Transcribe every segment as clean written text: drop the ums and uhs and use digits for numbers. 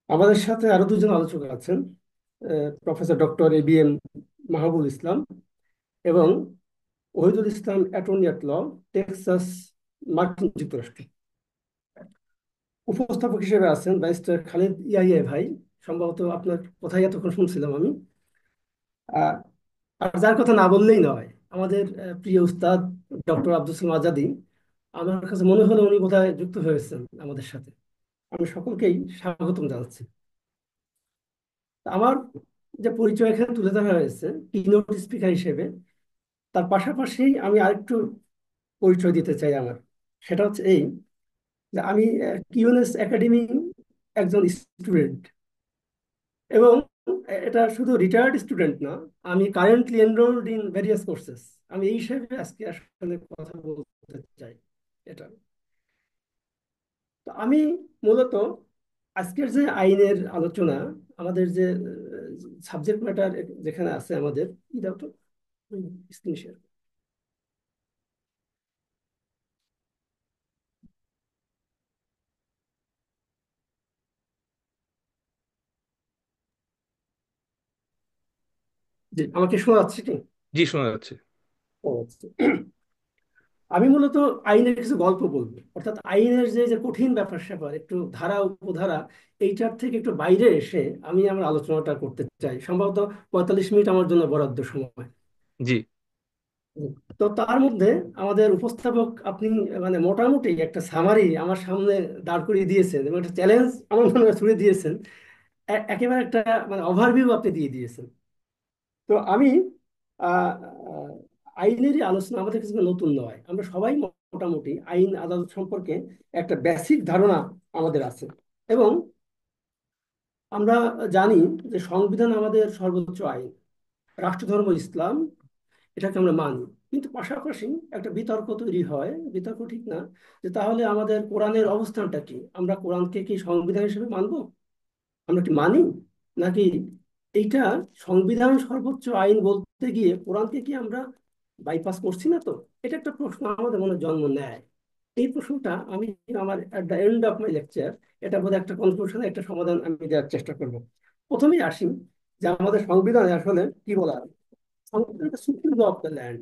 আমাদের সাথে আরো দুজন আলোচক আছেন, প্রফেসর ডক্টর ABM মাহবুব ইসলাম এবং ওহিদুল ইসলাম, অ্যাটর্নি অ্যাট ল, টেক্সাস, মার্কিন যুক্তরাষ্ট্র। উপস্থাপক হিসেবে আছেন ব্যারিস্টার খালেদ ইয়াহিয়া ভাই। সম্ভবত আপনার কথাই এতক্ষণ শুনছিলাম আমি। আহ, আর যার কথা না বললেই নয়, আমাদের প্রিয় উস্তাদ ডক্টর আব্দুল সালাম আজাদি। আমার কাছে মনে হলো উনি বোধহয় যুক্ত হয়েছেন আমাদের সাথে। আমি সকলকেই স্বাগতম জানাচ্ছি। আমার যে পরিচয় এখানে তুলে ধরা হয়েছে কিনোট স্পিকার হিসেবে, তার পাশাপাশি আমি আরেকটু পরিচয় দিতে চাই আমার। সেটা হচ্ছে এই যে আমি কিউএনএস একাডেমি একজন স্টুডেন্ট, এবং এটা শুধু রিটায়ার্ড স্টুডেন্ট না, আমি currently enrolled in various courses. আমি এই হিসেবে আজকে আসলে কথা বলতে চাই। এটা তো আমি মূলত আজকের যে আইনের আলোচনা, আমাদের যে সাবজেক্ট ম্যাটার যেখানে আছে আমাদের, এটা তো স্ক্রিন শেয়ার। জি, আমাকে শোনা যাচ্ছে কি? জি, শোনা যাচ্ছে। ও আচ্ছা। আমি মূলত আইনের কিছু গল্প বলবো, অর্থাৎ আইনের যে যে কঠিন ব্যাপার স্যাপার, একটু ধারা উপধারা, এইটার থেকে একটু বাইরে এসে আমি আমার আলোচনাটা করতে চাই। সম্ভবত 45 মিনিট আমার জন্য বরাদ্দ সময়। জি। তো তার মধ্যে আমাদের উপস্থাপক আপনি মানে মোটামুটি একটা সামারি আমার সামনে দাঁড় করিয়ে দিয়েছেন, এবং একটা চ্যালেঞ্জ আমার মনে হয় ছুড়ে দিয়েছেন। একেবারে একটা মানে ওভারভিউ আপনি দিয়ে দিয়েছেন। তো আমি আহ, আহ, আইনেরই আলোচনা আমাদের কাছে নতুন নয়। আমরা সবাই মোটামুটি আইন আদালত সম্পর্কে একটা বেসিক ধারণা আমাদের আছে, এবং আমরা জানি যে সংবিধান আমাদের সর্বোচ্চ আইন। রাষ্ট্রধর্ম ইসলাম, এটাকে আমরা মানি। কিন্তু পাশাপাশি একটা বিতর্ক তৈরি হয়, বিতর্ক ঠিক না, যে তাহলে আমাদের কোরআনের অবস্থানটা কি? আমরা কোরআনকে কি সংবিধান হিসেবে মানবো? আমরা কি মানি, নাকি এইটা সংবিধান সর্বোচ্চ আইন বলতে গিয়ে কোরআনকে কি আমরা বাইপাস করছি না? তো এটা একটা প্রশ্ন আমাদের মনে জন্ম নেয়। এই প্রশ্নটা আমি আমার at the end of my lecture, এটা বোধহয় একটা কনক্লুশনে একটা সমাধান আমি দেওয়ার চেষ্টা করব। প্রথমেই আসি যে আমাদের সংবিধানে আসলে কি বলা আছে। সংবিধান supreme law of the land,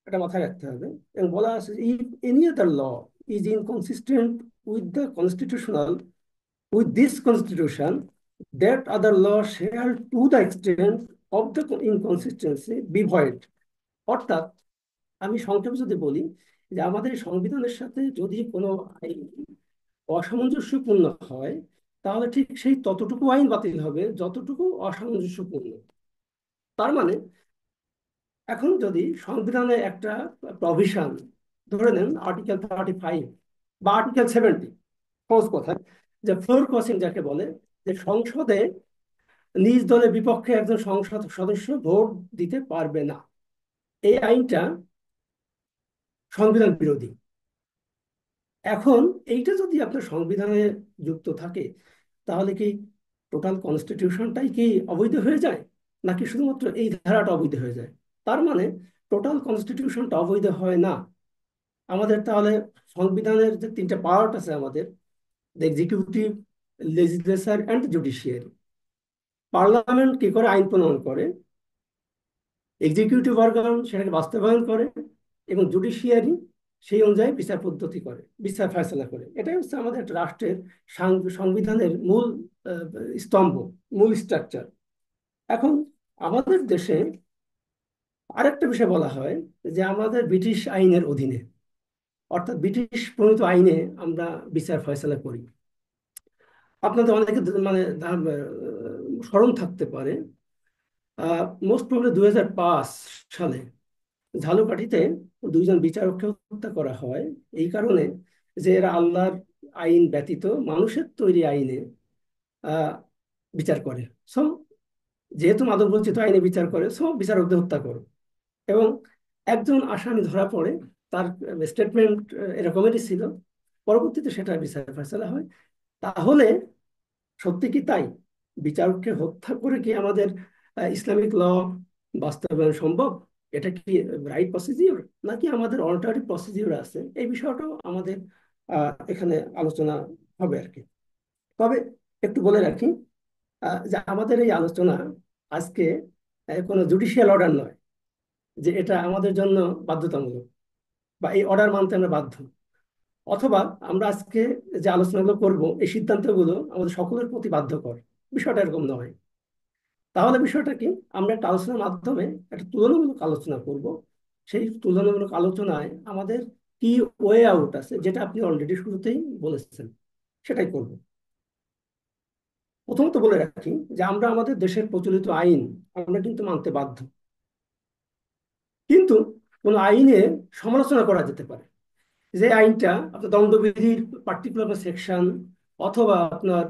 এটা মাথায় রাখতে হবে। এবং বলা আছে, if any other law is inconsistent with the constitutional with this constitution, that other law shall to the extent of the inconsistency be void। অর্থাৎ আমি সংক্ষেপে যদি বলি, যে আমাদের সংবিধানের সাথে যদি কোনো আইন অসামঞ্জস্যপূর্ণ হয়, তাহলে ঠিক সেই ততটুকু আইন বাতিল হবে যতটুকু অসামঞ্জস্যপূর্ণ। তার মানে এখন যদি সংবিধানে একটা প্রভিশন, ধরে নেন আর্টিকেল 35 বা আর্টিকেল 70, সহজ কথা, যে ফ্লোর ক্রসিং যাকে বলে, যে সংসদে নিজ দলের বিপক্ষে একজন সংসদ সদস্য ভোট দিতে পারবে না, এই আইনটা সংবিধান বিরোধী। এখন এইটা যদি আপনার সংবিধানে যুক্ত থাকে, তাহলে কি টোটাল কনস্টিটিউশনটাই কি অবৈধ হয়ে যায়, নাকি শুধুমাত্র এই ধারাটা অবৈধ হয়ে যায়? তার মানে টোটাল কনস্টিটিউশনটা অবৈধ হয় না। আমাদের তাহলে সংবিধানের যে তিনটা পার্ট আছে আমাদের, executive, legislature and judiciary. Parliament কি করে আইন প্রণয়ন করে, এক্সিকিউটিভ অর্গান সেটাকে বাস্তবায়ন করে, এবং জুডিশিয়ারি সেই অনুযায়ী বিচার পদ্ধতি করে, বিচার ফয়সালা করে। এটাই হচ্ছে আমাদের একটা রাষ্ট্রের সংবিধানের মূল আহ, স্তম্ভ, মূল স্ট্রাকচার। এখন আমাদের দেশে আরেকটা বিষয় বলা হয়, যে আমাদের ব্রিটিশ আইনের অধীনে, অর্থাৎ ব্রিটিশ প্রণীত আইনে আমরা বিচার ফয়সালা করি। আপনাদের অনেকে মানে স্মরণ থাকতে পারে, মোস্ট প্রবলি 2005 সালে ঝালকাঠিতে দুইজন বিচারককে হত্যা করা হয়, এই কারণে যে এরা আল্লাহর আইন ব্যতীত মানুষের তৈরি আইনে আহ, বিচার করে। সো যেহেতু মাদক বর্জিত আইনে বিচার করে, সো বিচারকদের হত্যা করো। এবং একজন আসামি ধরা পড়ে, তার স্টেটমেন্ট এরকমেরই ছিল। পরবর্তীতে সেটা বিচার ফয়সালা হয়। তাহলে সত্যি কি তাই? বিচারককে হত্যা করে কি আমাদের ইসলামিক ল বাস্তবায়ন সম্ভব? এটা কি রাইট প্রসিডিওর, নাকি আমাদের অল্টারনেটিভ প্রসিডিওর আছে? এই বিষয়টাও আমাদের এখানে আলোচনা হবে আর কি। তবে একটু বলে রাখি যে আমাদের এই আলোচনা আজকে কোনো জুডিশিয়াল অর্ডার নয়, যে এটা আমাদের জন্য বাধ্যতামূলক বা এই অর্ডার মানতে আমরা বাধ্য, অথবা আমরা আজকে যে আলোচনাগুলো করব এই সিদ্ধান্তগুলো আমাদের সকলের প্রতি বাধ্যকর। বিষয়টা এরকম নয়। তাহলে বিষয়টা কি, আমরা একটা আলোচনার মাধ্যমে একটা তুলনামূলক আলোচনা করব। সেই তুলনামূলক আলোচনায় আমাদের কি ওয়ে আউট আছে, যেটা আপনি অলরেডি শুরুতেই বলেছেন, সেটাই করব। প্রথমত বলে রাখি যে আমরা আমাদের দেশের প্রচলিত আইন আমরা কিন্তু মানতে বাধ্য, কিন্তু কোন আইনে সমালোচনা করা যেতে পারে। যে আইনটা আপনার দণ্ডবিধির পার্টিকুলার সেকশন, অথবা আপনার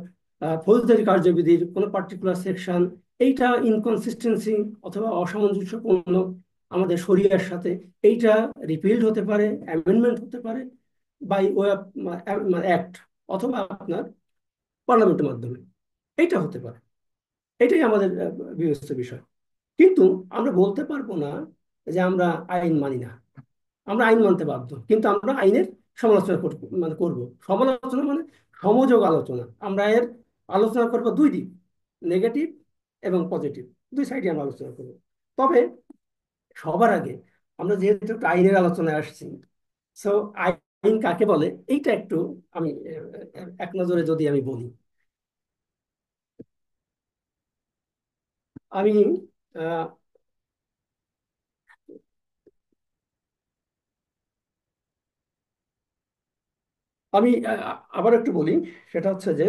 ফৌজদারি কার্যবিধির কোনো পার্টিকুলার সেকশন, এইটা ইনকনসিস্টেন্সি অথবা অসামঞ্জস্যপূর্ণ আমাদের শরিয়ার সাথে, এইটা রিপিলড হতে পারে, অ্যামেন্ডমেন্ট হতে পারে বাই ওয়ে অফ অ্যাক্ট, অথবা আপনার পার্লামেন্টের মাধ্যমে, এইটা হতে পারে। এটাই আমাদের বিবেচ্য বিষয়। কিন্তু আমরা বলতে পারবো না যে আমরা আইন মানি না। আমরা আইন মানতে বাধ্য, কিন্তু আমরা আইনের সমালোচনা করব। সমালোচনা মানে সমযোগ আলোচনা। আমরা এর আলোচনা করব দুই দিক, নেগেটিভ এবং পজিটিভ, দুই সাইডে আমরা আলোচনা করব। তবে সবার আগে আমরা যেহেতু একটা আইনের আলোচনায় আসছি, সো আইন কাকে বলে এইটা একটু আমি এক নজরে যদি আমি বলি। আমি আহ, আমি আবার একটু বলি। সেটা হচ্ছে যে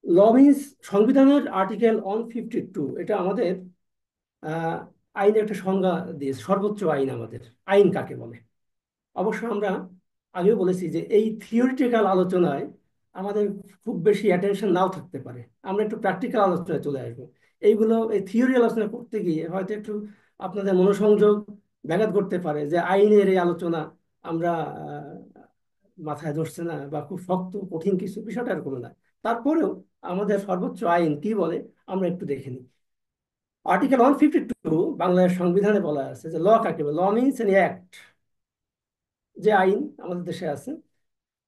ল মিন্স সংবিধানের আর্টিকেল 152, এটা আমাদের আহ, আইনের একটা সংজ্ঞা দিয়েছে, সর্বোচ্চ আইন আমাদের। আইন কাকে বলে? অবশ্য আমরা আগেও বলেছি যে এই থিওরিটিক্যাল আলোচনায় আমাদের খুব বেশি অ্যাটেনশন নাও থাকতে পারে। আমরা একটু প্র্যাকটিক্যাল আলোচনায় চলে আসবো। এইগুলো এই থিওরি আলোচনা করতে গিয়ে হয়তো একটু আপনাদের মনোসংযোগ ব্যাঘাত করতে পারে, যে আইনের এই আলোচনা আমরা মাথায় ধরছে না, বা খুব শক্ত কঠিন কিছু, বিষয়টা এরকম না। তারপরেও আমাদের সর্বোচ্চ আইন কি বলে আমরা একটু দেখে নিই। আর্টিকেল 152 বাংলাদেশ সংবিধানে বলা আছে যে ল কাকে বলে। ল মিনস এন অ্যাক্ট, যে আইন আমাদের দেশে আছে।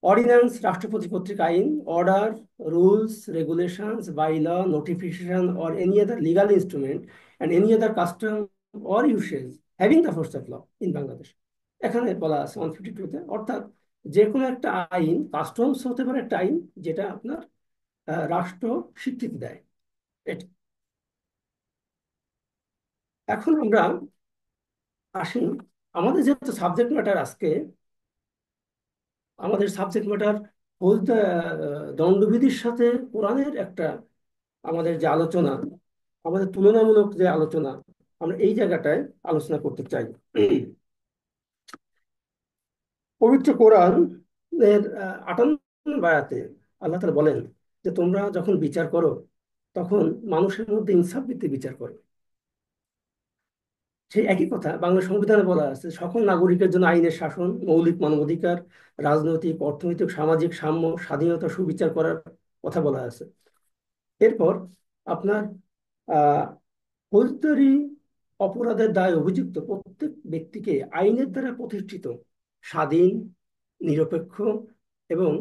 অর্ডিন্যান্স রাষ্ট্রপতি কর্তৃক আইন, order, rules, regulations, by law, notification or any other legal instrument and any other custom or usage having the force of law in Bangladesh. এখানে বলা আছে 152-তে, অর্থাৎ যে কোনো একটা আইন, কাস্টমস হতে পারে একটা আইন যেটা আপনার রাষ্ট্র স্বীকৃতি দেয়। এটা। এখন আমরা আসি, আমাদের যেহেতু সাবজেক্ট ম্যাটার আজকে, আমাদের সাবজেক্ট ম্যাটার বলতে দণ্ডবিধির সাথে কোরআনের একটা আমাদের যে আলোচনা, আমাদের তুলনামূলক যে আলোচনা, আমরা এই জায়গাটায় আলোচনা করতে চাই। পবিত্র কোরআন এর 58 আয়াতে আল্লাহ তাআলা বলেন যে তোমরা যখন বিচার করো তখন মানুষের মধ্যে ইনসাফ ভিত্তিক বিচার করো। সেই একই কথা বাংলা সংবিধানে বলা আছে, সকল নাগরিকের জন্য আইনের শাসন, মৌলিক মানবাধিকার, রাজনৈতিক, অর্থনৈতিক, সামাজিক সাম্য, স্বাধীনতা, সুবিচার করার কথা বলা আছে। এরপর আপনার আহ ফৌজদারি অপরাধের দায় অভিযুক্ত প্রত্যেক ব্যক্তিকে আইনের দ্বারা প্রতিষ্ঠিত স্বাধীন, নিরপেক্ষ এবং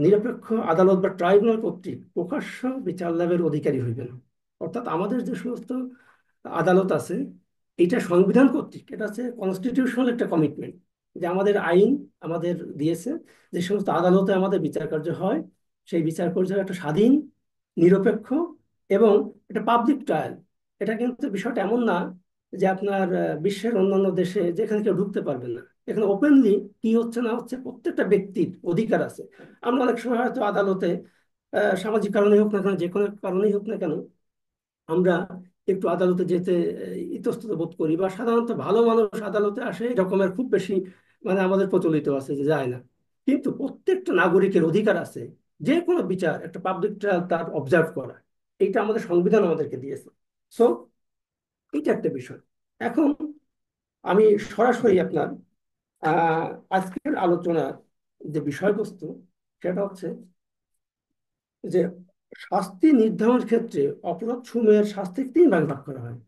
নিরপেক্ষ আদালত বা ট্রাইব্যুনাল কর্তৃক প্রকাশ্য বিচার লাভের অধিকারী হইবেন। অর্থাৎ আমাদের যে সমস্ত আদালত আছে, এটা সংবিধান কর্তৃক, এটা হচ্ছে কনস্টিটিউশনাল একটা কমিটমেন্ট, যে আমাদের আইন আমাদের দিয়েছে যে সমস্ত আদালতে আমাদের বিচার কার্য হয়, সেই বিচার কার্য একটা স্বাধীন, নিরপেক্ষ এবং এটা পাবলিক ট্রায়াল। এটা কিন্তু বিষয়টা এমন না যে আপনার বিশ্বের অন্যান্য দেশে যেখানে কেউ ঢুকতে পারবে না, এখানে ওপেনলি কি হচ্ছে না হচ্ছে প্রত্যেকটা ব্যক্তির অধিকার আছে। আমরা অনেক সময় হয়তো আদালতে সামাজিক কারণে হোক না কেন, যে কোনো কারণেই হোক না কেন, আমরা একটু আদালতে যেতে ইতস্তত বোধ করি, বা সাধারণত ভালো মানুষ আদালতে আসে এই রকমের খুব বেশি আমাদের প্রচলিত আছে যে যায় না। কিন্তু প্রত্যেকটা নাগরিকের অধিকার আছে যে কোনো বিচার একটা পাবলিক ট্রায়াল তার অবজার্ভ করা। এইটা আমাদের সংবিধান আমাদেরকে দিয়েছে। সো এইটা একটা বিষয়। এখন আমি সরাসরি আপনার আহ আজকের আলোচনার যে বিষয়বস্তু, সেটা হচ্ছে যে শাস্তি নির্ধারণের ক্ষেত্রে অপরাধ সমূহের শাস্তি 3 ভাগে ভাগ করা হয়।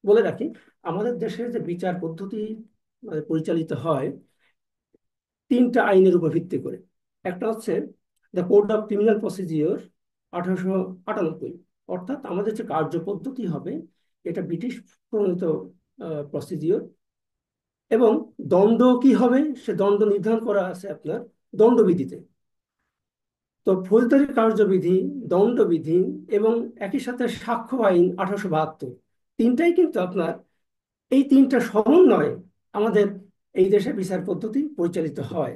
বলে রাখি, আমাদের দেশের যে বিচার পদ্ধতি পরিচালিত হয় 3টা আইনের উপর ভিত্তি করে। একটা হচ্ছে the code of criminal procedure 1898। অর্থাৎ আমাদের যে কার্যপদ্ধতি হবে এটা ব্রিটিশ প্রণীত প্রসিডিওর। এবং দণ্ড কি হবে সে দণ্ড নির্ধারণ করা আছে আপনার দণ্ডবিধিতে। তো ফৌজদারি কার্যবিধি, দণ্ডবিধি এবং একই সাথে সাক্ষ্য আইন 1872, তিনটাই কিন্তু আপনার, এই তিনটা সমন্বয়ে আমাদের এই দেশে বিচার পদ্ধতি পরিচালিত হয়।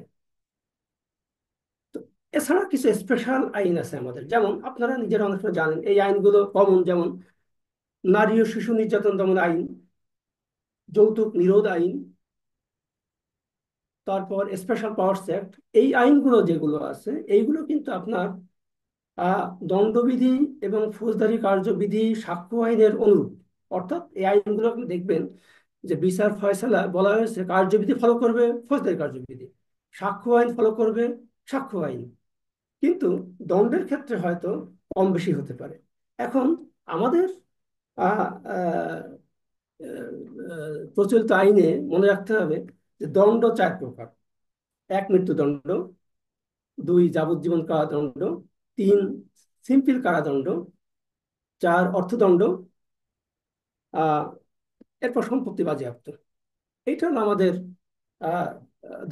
তো এছাড়া কিছু স্পেশাল আইন আছে আমাদের, যেমন আপনারা নিজেরা অনেক সময় জানেন এই আইনগুলো কমন, যেমন নারী ও শিশু নির্যাতন দমন আইন, যৌতুক নিরোধ আইন, তারপর স্পেশাল পাওয়ার্স অ্যাক্ট। এই আইনগুলো যেগুলো আছে এইগুলো কিন্তু আপনার দণ্ডবিধি এবং ফৌজদারি কার্যবিধি সাক্ষ্য আইনের অনুরূপ। অর্থাৎ এই আইনগুলো আপনি দেখবেন যে বিচার ফয়সালা বলা হয়েছে কার্যবিধি ফলো করবে ফৌজদারি কার্যবিধি, সাক্ষ্য আইন ফলো করবে সাক্ষ্য আইন, কিন্তু দণ্ডের ক্ষেত্রে হয়তো কম বেশি হতে পারে। এখন আমাদের আহ, আহ, প্রচলিত আইনে মনে রাখতে হবে যে দণ্ড চার প্রকার: এক, মৃত্যুদণ্ড; দুই, যাবজ্জীবন কারাদণ্ড; তিন, সিম্পল কারাদণ্ড; চার, অর্থদণ্ড; আহ এরপর সম্পত্তি বাজেয়াপ্ত। এইটা হলো আমাদের আহ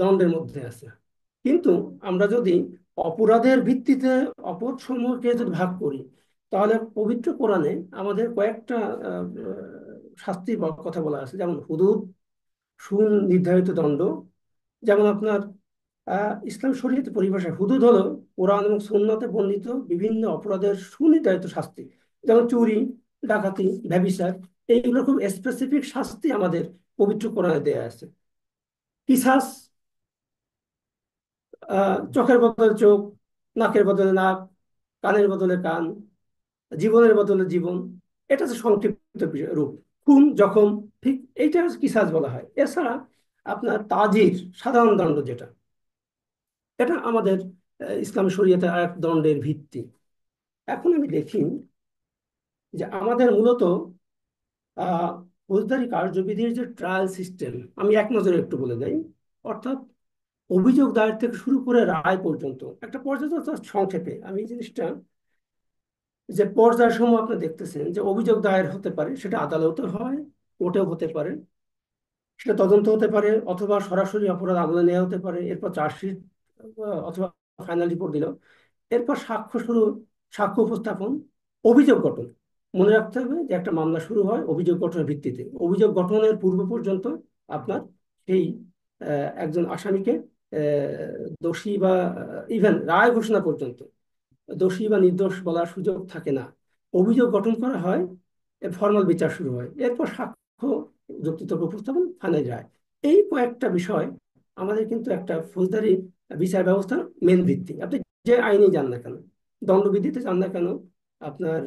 দণ্ডের মধ্যে আছে। কিন্তু আমরা যদি অপরাধের ভিত্তিতে অপরাধ সমূহকে যদি ভাগ করি, তাহলে পবিত্র কোরআনে আমাদের কয়েকটা শাস্তির কথা বলা আছে, যেমন হুদুদ, সুনির্ধারিত দণ্ড। যেমন আপনার ইসলাম শরীয়তে পরিভাষায় হুদুদ হলো কোরআন এবং সুন্নতে বর্ণিত বিভিন্ন অপরাধের সুনির্ধারিত শাস্তি, যেমন চুরি, ডাকাতি, ব্যভিচার। এইগুলো খুব স্পেসিফিক শাস্তি আমাদের পবিত্র কোরআনে দেয়া আছে। কিসাস, চোখের বদলে চোখ, নাকের বদলে নাক, কানের বদলে কান, জীবনের বদলে জীবন। এটা হচ্ছে সংক্ষিপ্ত রূপ। খুন, জখম, ঠিক এইটা হচ্ছে কিসাস বলা হয়। এছাড়া আপনার তাজির, সাধারণ দণ্ড যেটা, এটা আমাদের ইসলাম শরীয়তে আর এক দণ্ডের ভিত্তি। এখন আমি দেখি যে আমাদের মূলত ফৌজদারি কার্যবিধির যে ট্রায়াল সিস্টেম, আমি এক নজরে একটু বলে দেই। অর্থাৎ অভিযোগ দায়ের থেকে শুরু করে রায় পর্যন্ত একটা পর্যায়ে, সংক্ষেপে আমি এই জিনিসটা, যে পর্যায়সমূহ আপনি দেখতেছেন যে অভিযোগ দায়ের হতে পারে, সেটা আদালতে হয়, কোর্টেও হতে পারে, সেটা তদন্ত হতে পারে, অথবা সরাসরি অপরাধ আমলে নেওয়া হতে পারে, এরপর চার্জশিট অথবা ফাইনাল রিপোর্ট দিল, এরপর সাক্ষ্য শুরু, সাক্ষ্য উপস্থাপন, অভিযোগ গঠন। মনে রাখতে হবে যে একটা মামলা শুরু হয় অভিযোগ গঠনের ভিত্তিতে। অভিযোগ গঠনের পূর্ব পর্যন্ত আপনার সেই একজন আসামিকে দোষী বা ইভেন রায় ঘোষণা পর্যন্ত দোষী বা নির্দোষ বলার সুযোগ থাকে না। অভিযোগ গঠন করা হয়, ফর্মাল বিচার শুরু হয়, এরপর সাক্ষ্য, যুক্তিতর্ক উপস্থাপন, ফাইনাল রায়। এই কয়েকটা বিষয় আমাদের কিন্তু একটা ফৌজদারি বিচার ব্যবস্থার মেন ভিত্তি। আপনি যে আইনে যান না কেন, দণ্ডবিধিতে যান না কেন, আপনার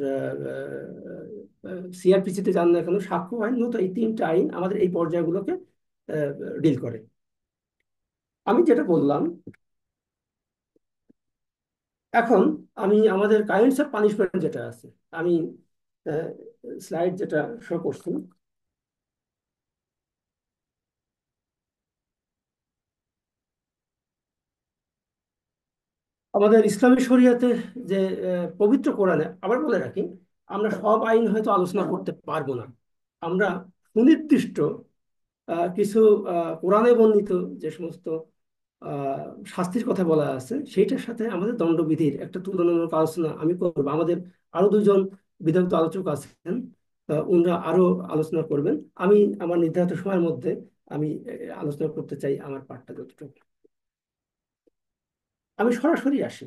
সিআরপিসিতে যান না কেন, সাক্ষ্য আইন, মতো এই তিনটা আইন আমাদের এই পর্যায়গুলোকে ডিল করে। আমি যেটা বললাম, এখন আমি আমাদের কাইন্ডস অফ পানিশমেন্ট যেটা আছে, আমি স্লাইড যেটা শো করছি, আমাদের ইসলামী শরিয়াতে যে পবিত্র কোরআনে, আবার বলে রাখি, আমরা সব আইন হয়তো আলোচনা করতে পারবো না। আমরা সুনির্দিষ্ট কিছু কোরআনে বর্ণিত যে সমস্ত আহ, শাস্তির কথা বলা আছে সেইটার সাথে আমাদের দণ্ডবিধির একটা তুলনামূলক আলোচনা আমি করবো। আমাদের আরো দুজন বিদগ্ধ আলোচক আছেন, ওনারা আরো আলোচনা করবেন। আমি আমার নির্ধারিত সময়ের মধ্যে আমি আলোচনা করতে চাই আমার পাঠটা যতটুকু। আমি সরাসরি আসি।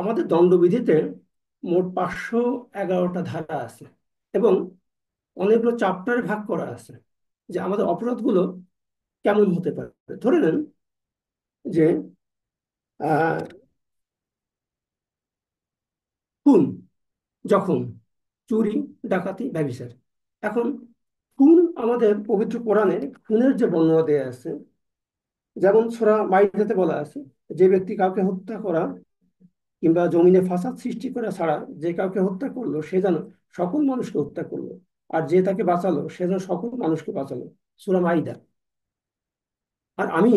আমাদের দণ্ডবিধিতে মোট 511টা ধারা আছে এবং অনেকগুলো চ্যাপ্টারে ভাগ করা আছে যে আমাদের অপরাধগুলো কেমন হতে পারে। ধরে নেন যে আহ খুন, জখম, চুরি, ডাকাতি, ব্যভিচার। এখন খুন, আমাদের পবিত্র কোরআনে খুনের যে বর্ণনা দেয়া আছে, যেমন সূরা মাইদাতে বলা আছে, যে ব্যক্তি কাউকে হত্যা করা কিংবা জমিনে ফাসাদ সৃষ্টি করা ছাড়া যে কাউকে হত্যা করলো সে যেন সকল মানুষকে হত্যা করলো, আর যে তাকে বাঁচালো সে যেন সকল মানুষকে বাঁচালো। সূরা মাইদা। আর আমি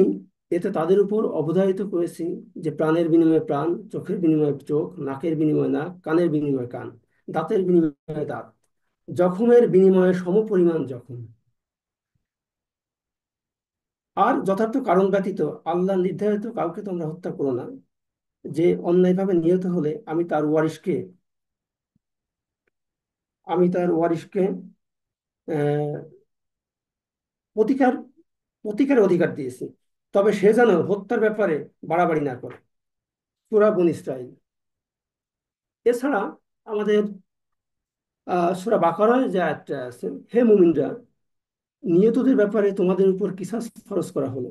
এতে তাদের উপর অবধারিত করেছি যে প্রাণের বিনিময়ে প্রাণ, চোখের বিনিময়ে চোখ, নাকের বিনিময়ে নাক, কানের বিনিময়ে কান, দাঁতের বিনিময়ে দাঁত, জখমের বিনিময়ে সমপরিমাণ জখম। আর যথার্থ কারণ ব্যতীত আল্লাহ নির্ধারিত কাউকে তোমরা হত্যা করো না। যে অন্যায়ভাবে নিহত হলে আমি তার ওয়ারিশকে আহ, প্রতিকার প্রতিকারের অধিকার দিয়েছি, তবে সে যেন হত্যার ব্যাপারে বাড়াবাড়ি না করে। সূরা বনী ইসরাইল। এছাড়া আমাদের সূরা বাকারায় যে আয়াতটা আছে, হে মুমিনরা, নিহতদের ব্যাপারে তোমাদের উপর কিসাস ফরজ করা হলো।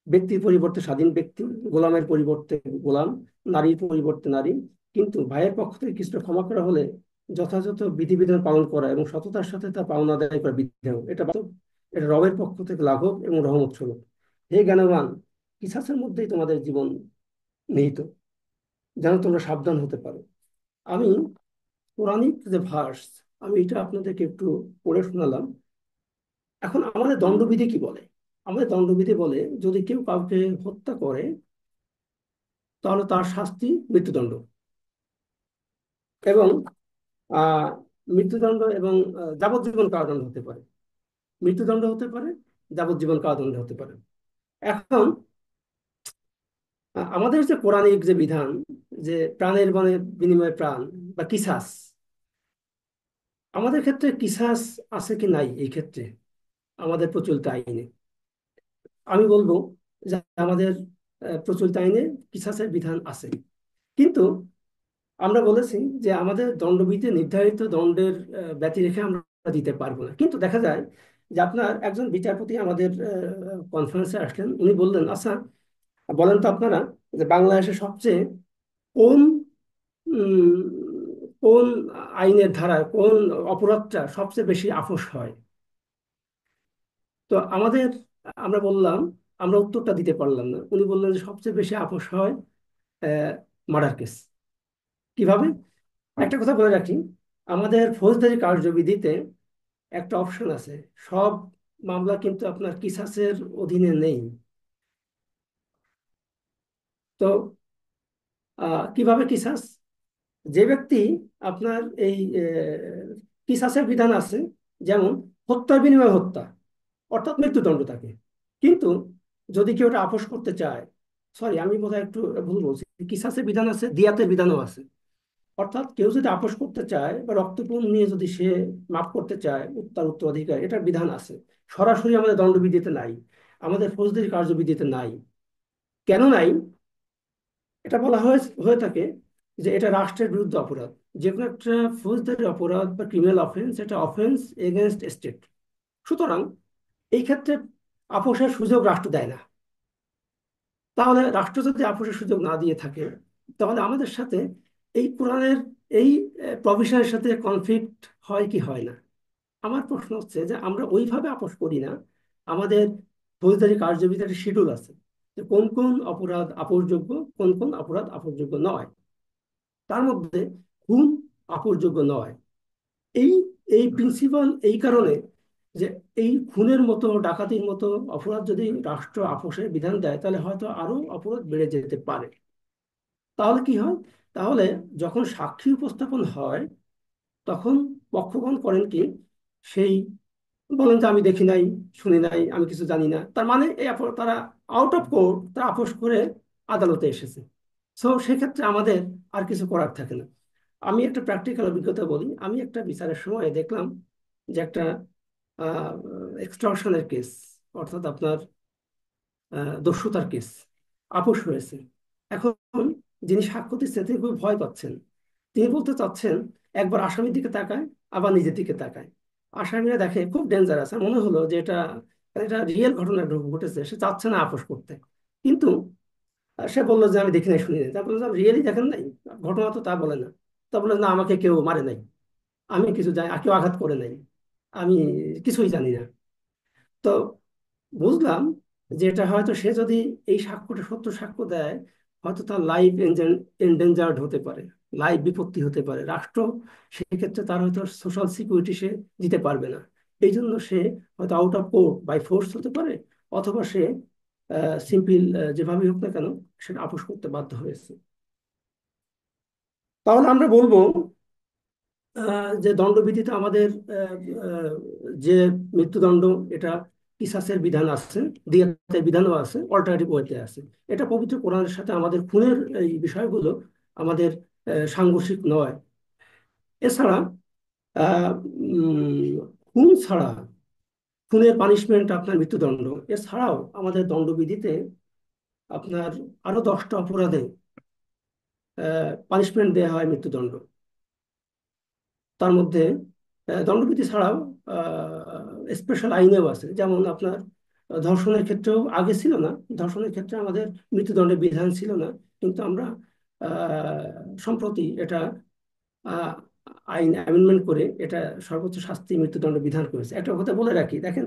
ব্যক্তির পরিবর্তে স্বাধীন ব্যক্তি, গোলামের পরিবর্তে গোলাম, নারীর পরিবর্তে নারী। কিন্তু ভাইয়ের পক্ষ থেকে কিছুটা ক্ষমা করা হলে যথাযথ বিধিবিধান পালন করা এবং সততার সাথে তা পালন আদায় করা বিধেয়। এটা বাস্তব, এটা রবের পক্ষ থেকে লাঘব এবং রহমত স্বরূপ। হে জ্ঞানবান, কিসাসের মধ্যেই তোমাদের জীবন নিহিত, যেন তোমরা সাবধান হতে পারো। আমি পৌরাণিক যে ভার্স, আমি এটা আপনাদেরকে একটু পড়ে শোনালাম। এখন আমাদের দণ্ডবিধি কি বলে? আমাদের দণ্ডবিধি বলে, যদি কেউ কাউকে হত্যা করে তাহলে তার শাস্তি মৃত্যুদণ্ড। এবং আহ মৃত্যুদণ্ড এবং যাবজ্জীবন কারাদণ্ড হতে পারে। মৃত্যুদণ্ড হতে পারে, যাবজ্জীবন কারাদণ্ড হতে পারে। এখন আমাদের যে পৌরাণিক যে বিধান, যে প্রাণের মানে বিনিময়ে প্রাণ বা কিসাস, আমাদের ক্ষেত্রে কিসাস আছে কি নাই এই ক্ষেত্রে আমাদের প্রচলিত আইনে? আমি বলবো যে আমাদের প্রচলিত আইনে কিসাসের বিধান আছে। কিন্তু আমরা বলেছি যে আমাদের দণ্ডবিধিতে নির্ধারিত দণ্ডের ব্যতিরেখে আমরা দিতে পারবো না। কিন্তু দেখা যায় যে আপনার একজন বিচারপতি আমাদের কনফারেন্সে আসলেন, উনি বললেন, আচ্ছা বলেন তো আপনারা, যে বাংলাদেশে সবচেয়ে কোন উম, কোন আইনের ধারায় কোন অপরাধটা সবচেয়ে বেশি আপোষ হয়? তো আমরা বললাম, আমরা উত্তরটা দিতে পারলাম না। উনি বললেন যে সবচেয়ে বেশি আপোষ হয় মার্ডার কেস। কিভাবে? একটা কথা বলে রাখি, আমাদের ফৌজদারি কার্যবিধিতে একটা অপশন আছে, সব মামলা কিন্তু আপনার কিসাসের অধীনে নেই। তো কিভাবে কিসাস? যে ব্যক্তি আপনার এই কিসাসের বিধান আছে, যেমন হত্যার বিনিময়ে হত্যা, অর্থাৎ মৃত্যুদণ্ড থাকে। কিন্তু যদি কেউ এটা আপোষ করতে চায়, সরি আমি বোধহয় একটু ভুল বলছি, কিসাসের বিধান আছে, দিয়াতের বিধানও আছে। অর্থাৎ কেউ যদি আপোষ করতে চায় বা রক্তপণ নিয়ে যদি সে মাফ করতে চায়, উত্তরাধিকার, এটার বিধান আছে। সরাসরি আমাদের দণ্ডবিধিতে নাই, আমাদের ফৌজদারি কার্যবিধিতে নাই। কেন নাই? এটা বলা হয়ে থাকে যে এটা রাষ্ট্রের বিরুদ্ধে অপরাধ। যে কোনো একটা ফৌজদারি অপরাধ বা ক্রিমিনাল অফেন্স, এটা অফেন্স এগেনস্ট স্টেট। সুতরাং এই ক্ষেত্রে আপোষের সুযোগ রাষ্ট্র দেয় না। তাহলে রাষ্ট্র যদি আপোষের সুযোগ না দিয়ে থাকে, তাহলে আমাদের সাথে এই কোরআনের এই প্রভিশনের সাথে কনফ্লিক্ট হয় কি হয় না? আমার প্রশ্ন হচ্ছে যে আমরা ওইভাবে আপোষ করি না। আমাদের ফৌজদারি কার্যবিধির একটা শিডিউল আছে যে কোন কোন অপরাধ আপোষযোগ্য, কোন কোন অপরাধ আপোষযোগ্য নয়। তার মধ্যে খুন আপোষযোগ্য নয়। এই এই প্রিন্সিপাল এই কারণে যে এই খুনের মতো ডাকাতির মতো অপরাধ যদি রাষ্ট্র আপোষের বিধান দেয়, তাহলে হয়তো আরো অপরাধ বেড়ে যেতে পারে। তাহলে কি হয়? তাহলে যখন সাক্ষী উপস্থাপন হয়, তখন পক্ষগণ করেন কি, সেই বলেন যে আমি দেখি নাই, শুনি নাই, আমি কিছু জানি না। তার মানে তারা আউট অফ কোর্ট, তারা আপোষ করে আদালতে এসেছে। সো সেক্ষেত্রে আমাদের আর কিছু করার থাকে না। আমি একটা প্র্যাকটিক্যাল অভিজ্ঞতা বলি। আমি একটা বিচারের সময় দেখলাম যে একটা এক্সটর্শনের কেস, অর্থাৎ আপনার দস্যুতার কেস, আপোষ হয়েছে। এখন যিনি সাক্ষ্য দিচ্ছেন তিনি খুব ভয় পাচ্ছেন। তিনি বলতে চাচ্ছেন, একবার আসামির দিকে তাকায়, আবার নিজের দিকে তাকায়। আসামিরা দেখে খুব ডেঞ্জারাস, আর মনে হলো যে এটা এটা রিয়েল ঘটনা ঘটেছে। সে চাচ্ছে না আপোষ করতে। কিন্তু সে বললো যে আমি দেখি নাই, শুনি নাই। তা বললো, রিয়েলি দেখেন নাই? ঘটনা তো তা বলে না। তা বলে, না আমাকে কেউ মারে নাই, আমি কিছু জানি, কেউ আঘাত করে নাই, আমি কিছুই জানি না। তো বুঝলাম যে এটা হয়তো সে যদি এই সাক্ষ্যটা সত্য সাক্ষ্য দেয়, হয়তো তার লাইফ এন্ডেঞ্জার্ড হতে পারে, লাইফ বিপত্তি হতে পারে। রাষ্ট্র সেক্ষেত্রে তার হয়তো সোশ্যাল সিকিউরিটি সে দিতে পারবে না। এই জন্য সে হয়তো out of court by force হতে পারে, অথবা সে সিম্পল যেভাবে হোক না কেন সেটা আপোস করতে বাধ্য হয়েছে। তাহলে আমরা বলবো যে দণ্ডবিধিতে আমাদের আহ, আহ, যে মৃত্যুদণ্ড, এটা কিসাসের বিধান আছে, দিয়াতের বিধানও আছে, অল্টারনেটিভ ওয়েতে আছে। এটা পবিত্র কোরআনের সাথে আমাদের খুনের এই বিষয়গুলো আমাদের সাংঘর্ষিক নয়। এছাড়া আহ, খুন ছাড়া, খুনের পানিশমেন্ট আপনার মৃত্যুদণ্ড, এছাড়াও আমাদের দণ্ডবিধিতে আপনার আরো 10টা অপরাধে পানিশমেন্ট দেওয়া হয় মৃত্যুদণ্ড। তার মধ্যে দণ্ডবিধি ছাড়াও স্পেশাল আইনেও আছে, যেমন আপনার ধর্ষণের ক্ষেত্রেও আগে ছিল না, ধর্ষণের ক্ষেত্রে আমাদের মৃত্যুদণ্ডের বিধান ছিল না, কিন্তু আমরা সম্প্রতি এটা আহ, আইন অ্যামেন্ডমেন্ট করে এটা সর্বোচ্চ শাস্তি মৃত্যুদণ্ড বিধান করেছে। একটা কথা বলে রাখি, দেখেন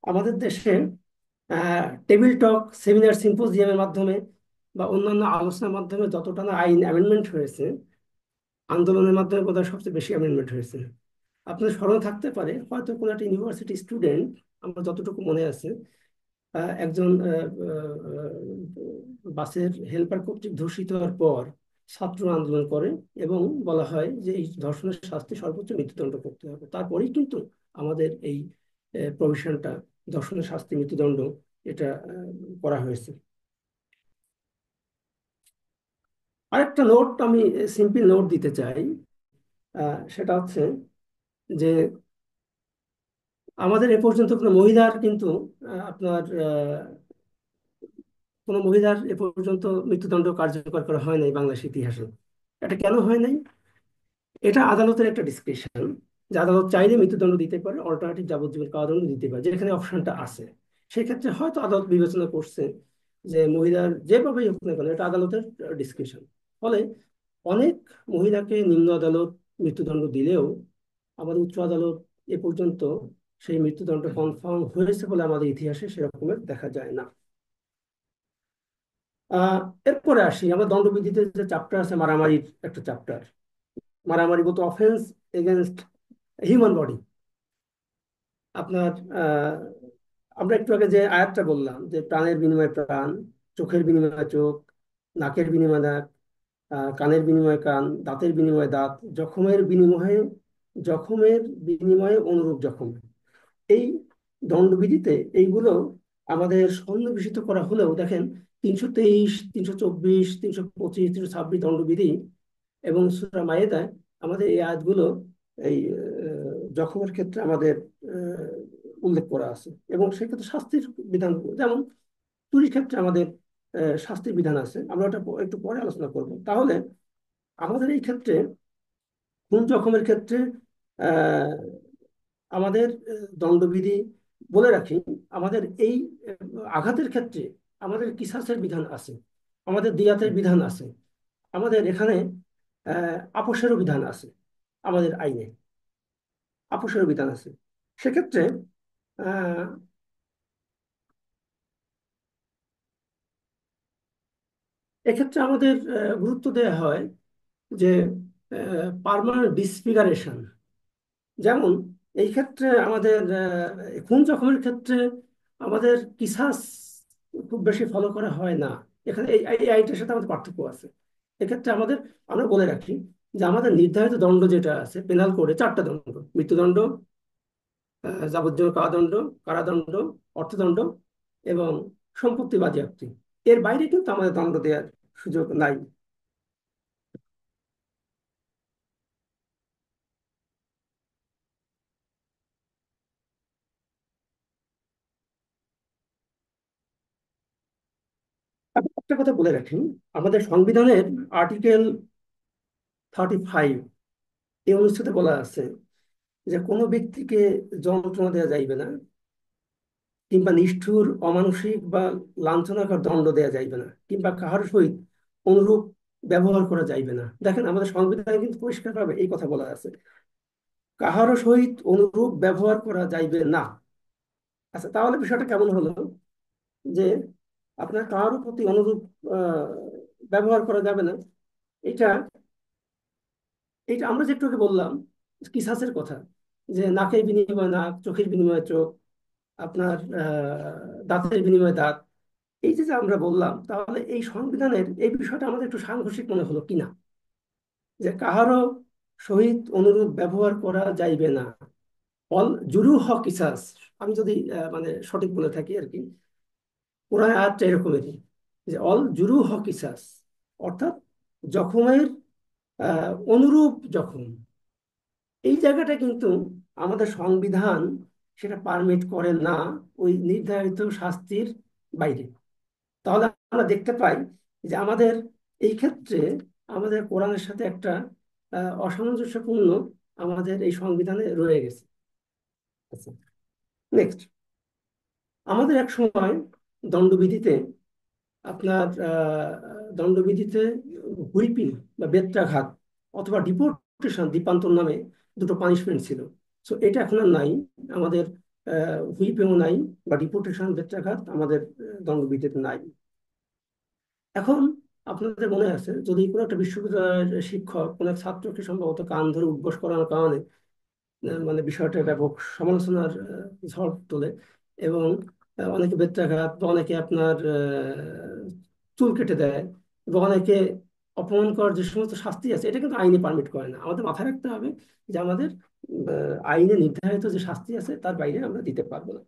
আমাদের দেশে টেবিল টক, সেমিনার, সিম্পোজিয়ামের মাধ্যমে বা অন্যান্য আলোচনার মাধ্যমে যতটা না আইন অ্যামেন্ডমেন্ট হয়েছে, আন্দোলনের মাধ্যমে বোধহয় সবচেয়ে বেশি অ্যামেন্ডমেন্ট হয়েছে। আপনার স্মরণ থাকতে পারে হয়তো কোনো একটা ইউনিভার্সিটি স্টুডেন্ট, আমার যতটুকু মনে আছে, একজন বাসের হেল্পার কর্তৃক ধর্ষিত হওয়ার পর ছাত্র আন্দোলন করে এবং বলা হয় যে এই ধর্ষণের শাস্তি সর্বোচ্চ মৃত্যুদণ্ড করতে হবে। তারপরেই কিন্তু আমাদের এই প্রভিশনটা, ধর্ষণের শাস্তি মৃত্যুদণ্ড, এটা করা হয়েছে। আরেকটা নোট আমি, সিম্পল নোট দিতে চাই, সেটা হচ্ছে যে আমাদের এ পর্যন্ত কোনো মহিলার কিন্তু আপনার কোনো মহিলার এ পর্যন্ত মৃত্যুদণ্ড কার্যকর করা হয় নাই বাংলাদেশ ইতিহাসে। এটা কেন হয় নাই? এটা আদালতের একটা ডিসক্রিপশন, যে আদালত চাইলে মৃত্যুদণ্ড দিতে পারে, অল্টারনেটিভ যাবজ্জীবন কারাদণ্ড দিতে পারে, যেখানে অপশনটা আছে। সেক্ষেত্রে হয়তো আদালত বিবেচনা করছে যে মহিলার যেভাবেই হোক না কেন, এটা আদালতের ডিসক্রিপশন। ফলে অনেক মহিলাকে নিম্ন আদালত মৃত্যুদণ্ড দিলেও আমাদের উচ্চ আদালত এ পর্যন্ত সেই মৃত্যুদণ্ড কনফার্ম হয়েছে বলে আমাদের ইতিহাসে সেরকমের দেখা যায় না। আহ এরপরে আসি আমরা দণ্ডবিধিতে যে চ্যাপ্টার আছে, মারামারির একটা চ্যাপ্টার। মারামারি বলতে অফেন্স এগেনস্ট হিউম্যান বডি। আপনার আহ, আমরা একটু আগে যে আয়াতটা বললাম যে প্রাণের বিনিময়ে প্রাণ, চোখের বিনিময়ে চোখ, নাকের বিনিময়ে নাক, কানের বিনিময়ে কান, দাঁতের বিনিময়ে দাঁত, জখমের বিনিময়ে অনুরূপ জখম। এই দণ্ডবিধিতে এইগুলো আমাদের সন্নিবেশিত করা হলেও দেখেন 323, 324, 325, 326 দণ্ডবিধি এবং সূরা মায়েদায় আমাদের এই আয়াতগুলো এই জখমের ক্ষেত্রে আমাদের উল্লেখ করা আছে। এবং সেক্ষেত্রে শাস্তির বিধান, যেমন চুরির ক্ষেত্রে আমাদের শাস্তির বিধান আছে, আমরা ওটা একটু পরে আলোচনা করব। তাহলে আমাদের এই ক্ষেত্রে খুন জখমের ক্ষেত্রে আহ, আমাদের দণ্ডবিধি, বলে রাখি, আমাদের এই আঘাতের ক্ষেত্রে আমাদের কিসাসের বিধান আছে, আমাদের দিয়াতের বিধান আছে, আমাদের এখানে আপোষেরও বিধান আছে, আমাদের আইনে আপোষেরও বিধান আছে। সেক্ষেত্রে আহ, এক্ষেত্রে আমাদের গুরুত্ব দেওয়া হয় যে পার্মানেন্ট ডিসফিগারেশন। যেমন এই ক্ষেত্রে আমাদের খুন জখমের ক্ষেত্রে আমাদের কিসাস খুব বেশি ফলো করা হয় না। এখানে এই এই আইনটার সাথে আমাদের পার্থক্য আছে। এক্ষেত্রে আমাদের, আমরা বলে রাখি যে আমাদের নির্ধারিত দণ্ড যেটা আছে পেনাল কোডে 4টা দণ্ড: মৃত্যুদণ্ড, যাবজ্জীবন কারাদণ্ড, কারাদণ্ড, অর্থদণ্ড এবং সম্পত্তি বাজেয়াপ্তি। এর বাইরে কিন্তু আমাদের দণ্ড দেওয়ার সুযোগ নাই। একটা কথা বলে রাখি, আমাদের সংবিধানের আর্টিকেল 35 এই অনুচ্ছেদে বলা আছে যে কোনো ব্যক্তিকে যন্ত্রণা দেওয়া যাইবে না, কিংবা নিষ্ঠুর, অমানুষিক বা লাঞ্ছনাকর দণ্ড দেওয়া যাইবে না, কিংবা কাহার সহিত অনুরূপ ব্যবহার করা যাইবে না। দেখেন আমাদের সংবিধানে কিন্তু পরিষ্কারভাবে এই কথা বলা আছে, কাহারও সহিত অনুরূপ ব্যবহার করা যাইবে না। আচ্ছা, তাহলে বিষয়টা কেমন হলো যে আপনার কারোর প্রতি অনুরূপ আহ, ব্যবহার করা যাবে না। এটা এটা আমরা যে একটু আগে বললাম কিসাসের কথা, যে নাকের বিনিময়ে নাক, চোখের বিনিময়ে চোখ, আপনার দাঁতের বিনিময়ে দাঁত, এই যে যে আমরা বললাম, তাহলে এই সংবিধানের এই বিষয়টা আমাদের একটু সাংঘর্ষিক মনে হলো কিনা, যে কাহারও সহিত অনুরূপ ব্যবহার করা যাইবে না, অল জুরুহ কিসাস। আমি যদি মানে সঠিক বলে থাকি আর কি, কোরআন আয়াতটা এরকমেরই, যে অল জুরুহ কিসাস, অর্থাৎ জখমের অনুরূপ জখম। এই জায়গাটা কিন্তু আমাদের সংবিধান সেটা পারমিট করে না ওই নির্ধারিত শাস্তির বাইরে। তাহলে আমরা দেখতে পাই যে আমাদের এই ক্ষেত্রে আমাদের কোরআনের সাথে একটা অসামঞ্জস্যপূর্ণ আমাদের এই সংবিধানে রয়ে গেছে। আচ্ছা, নেক্সট, আমাদের এক সময় দণ্ডবিধিতে আপনার দণ্ডবিধিতে হুইপিং বা বেত্রাঘাত অথবা ডিপোর্টেশন, দ্বীপান্তর নামে দুটো পানিশমেন্ট ছিল। সো এটা এখন আর নাই আমাদের। হুইপিংও নাই, বা ডিপোর্টেশন, বেত্রাঘাত আমাদের দণ্ডবিধিতে নাই। এখন আপনাদের মনে আছে, যদি কোনো একটা বিশ্ববিদ্যালয়ের শিক্ষক কোনো এক ছাত্রকে সম্ভবত কান ধরে উঠবোস করানোর কারণে মানে বিষয়টা ব্যাপক সমালোচনার ঝড় তোলে, এবং অনেকে বেত্রাঘাত, বা অনেকে আপনার চুল কেটে দেয়, এবং অনেকে অপমান করার যে সমস্ত শাস্তি আছে, এটা কিন্তু আইনে পারমিট করে না। আমাদের মাথায় রাখতে হবে যে আমাদের আইনে নির্ধারিত যে শাস্তি আছে তার বাইরে আমরা দিতে পারবো না।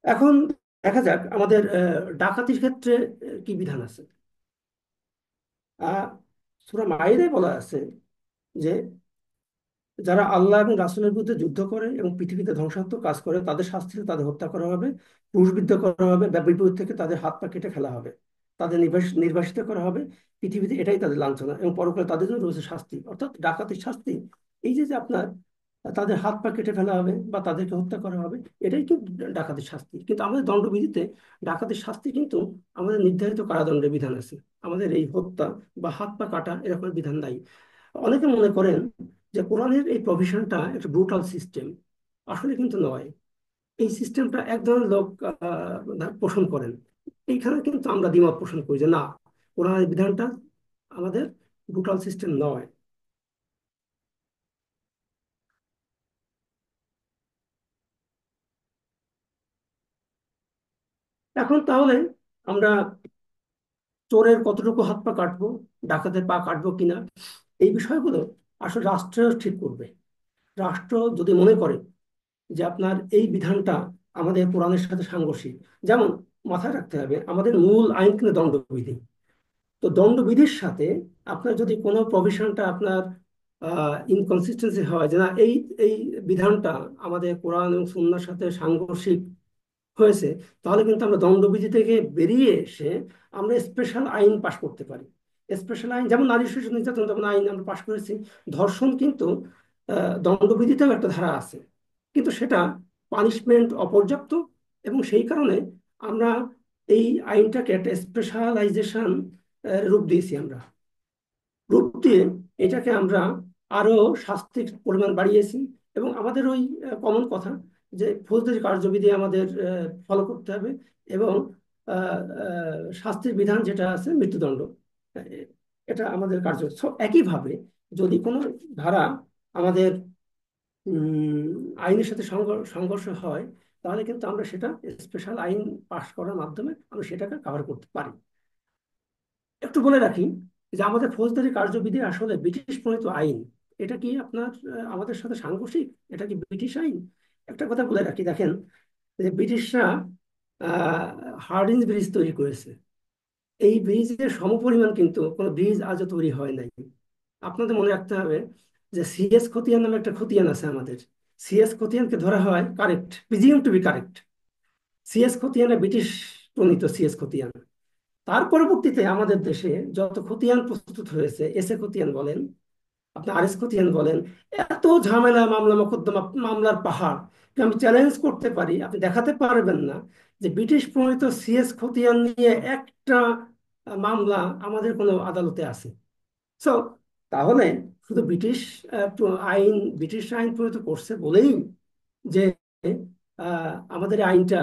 এখন দেখা যাক আমাদের ডাকাতির ক্ষেত্রে কি বিধান আছে। আহ সূরা মাইদায় বলা আছে যে যারা আল্লাহ এবং রাসূলের বিরুদ্ধে যুদ্ধ করে এবং পৃথিবীতে ধ্বংসাত্মক কাজ করে, তাদের শাস্তি হলো তাদের হত্যা করা হবে, ক্রুশবিদ্ধ করা হবে, বিপরীত থেকে তাদের হাত পা কেটে ফেলা হবে, তাদের নির্বাসিত করা হবে পৃথিবীতে। এটাই তাদের লাঞ্ছনা, এবং পরকালে তাদের জন্য রয়েছে শাস্তি, অর্থাৎ ডাকাতির শাস্তি। এই যে যে আপনার তাদের হাত পা কেটে ফেলা হবে বা তাদেরকে হত্যা করা হবে, এটাই কিন্তু ডাকাতির শাস্তি। কিন্তু আমাদের দণ্ডবিধিতে ডাকাতির শাস্তি কিন্তু আমাদের নির্ধারিত কারাদণ্ডের বিধান আছে। আমাদের এই হত্যা বা হাত পা কাটা এরকম বিধান নাই। অনেকে মনে করেন যে কোরআনের এই প্রভিশনটা একটা ব্রুটাল সিস্টেম। আসলে কিন্তু নয়। এই সিস্টেমটা এক ধরনের লোক পোষণ করেন। এইখানে কিন্তু আমরা দ্বিমত পোষণ করি যে না, কোরআনের বিধানটা আমাদের ব্রুটাল সিস্টেম নয়। এখন তাহলে আমরা চোরের কতটুকু হাত পা কাটবো, ডাকাতের পা কাটবো কিনা, এই বিষয়গুলো আসলে রাষ্ট্র ঠিক করবে। রাষ্ট্র যদি মনে করে যে আপনার এই বিধানটা আমাদের কোরআনের সাথে সাংঘর্ষিক, যেমন মাথায় রাখতে হবে আমাদের মূল আইন কিন্তু দণ্ডবিধি। তো দণ্ডবিধির সাথে আপনার যদি কোনো প্রভিশনটা আপনার ইনকনসিস্টেন্সি হয়, যে না এই এই বিধানটা আমাদের কোরআন এবং সুন্নাহর সাথে সাংঘর্ষিক হয়েছে, তাহলে কিন্তু আমরা দণ্ডবিধি থেকে বেরিয়ে এসে আমরা স্পেশাল আইন পাশ করতে পারি। স্পেশাল আইন যেমন নারী শিশু নির্যাতন যেমন আইন আমরা পাশ করেছি, ধর্ষণ কিন্তু দণ্ডবিধিতেও একটা ধারা আছে, কিন্তু সেটা পানিশমেন্ট অপর্যাপ্ত, এবং সেই কারণে আমরা এই আইনটাকে একটা স্পেশালাইজেশন রূপ দিয়েছি আমরা। রূপ দিয়ে এটাকে আমরা আরো শাস্তির পরিমাণ বাড়িয়েছি। এবং আমাদের ওই কমন কথা যে ফৌজদারি কার্যবিধি আমাদের ফলো করতে হবে, এবং শাস্তির বিধান যেটা আছে মৃত্যুদণ্ড, আহ, এটা আমাদের কার্য। একইভাবে যদি কোনো ধারা আমাদের আইনের সাথে সংঘর্ষ হয়, তাহলে কিন্তু আমরা সেটা স্পেশাল আইন পাশ করার মাধ্যমে আমরা সেটাকে কভার করতে পারি। একটু বলে রাখি যে আমাদের ফৌজদারি কার্যবিধি আসলে ব্রিটিশ প্রণীত আইন। এটা কি আপনার আমাদের সাথে সাংঘর্ষিক? এটা কি ব্রিটিশ আইন? একটা কথা বলে রাখি, দেখেন যে ব্রিটিশরা হার্ডিঞ্জ ব্রিজ তৈরি করেছে। এই ব্রিজের সমপরিমাণ কিন্তু কোনো ব্রিজ আজও তৈরি হয় নাই। আপনাদের মনে রাখতে হবে যে সিএস খতিয়ান নামে একটা খতিয়ান আছে আমাদের। সিএস খতিয়ানকে ধরা হয় correct, presume to be correct. CS খতিয়ানে ব্রিটিশ প্রণীত সিএস খতিয়ান। তার পরবর্তীতে আমাদের দেশে যত খতিয়ান প্রস্তুত হয়েছে, এসএ খতিয়ান বলেন, আপনি আরএস খতিয়ান বলেন, এত ঝামেলা, মামলা মোকদ্দমা, মামলার পাহাড়, আমি চ্যালেঞ্জ করতে পারি, আপনি দেখাতে পারবেন না যে ব্রিটিশ প্রণীত সিএস খতিয়ান নিয়ে একটা মামলা আমাদের কোনো আদালতে আছে। সো তাহলে শুধু আইন, ব্রিটিশ আইন প্রণীত করছে বলেই যে আমাদের এই আইনটা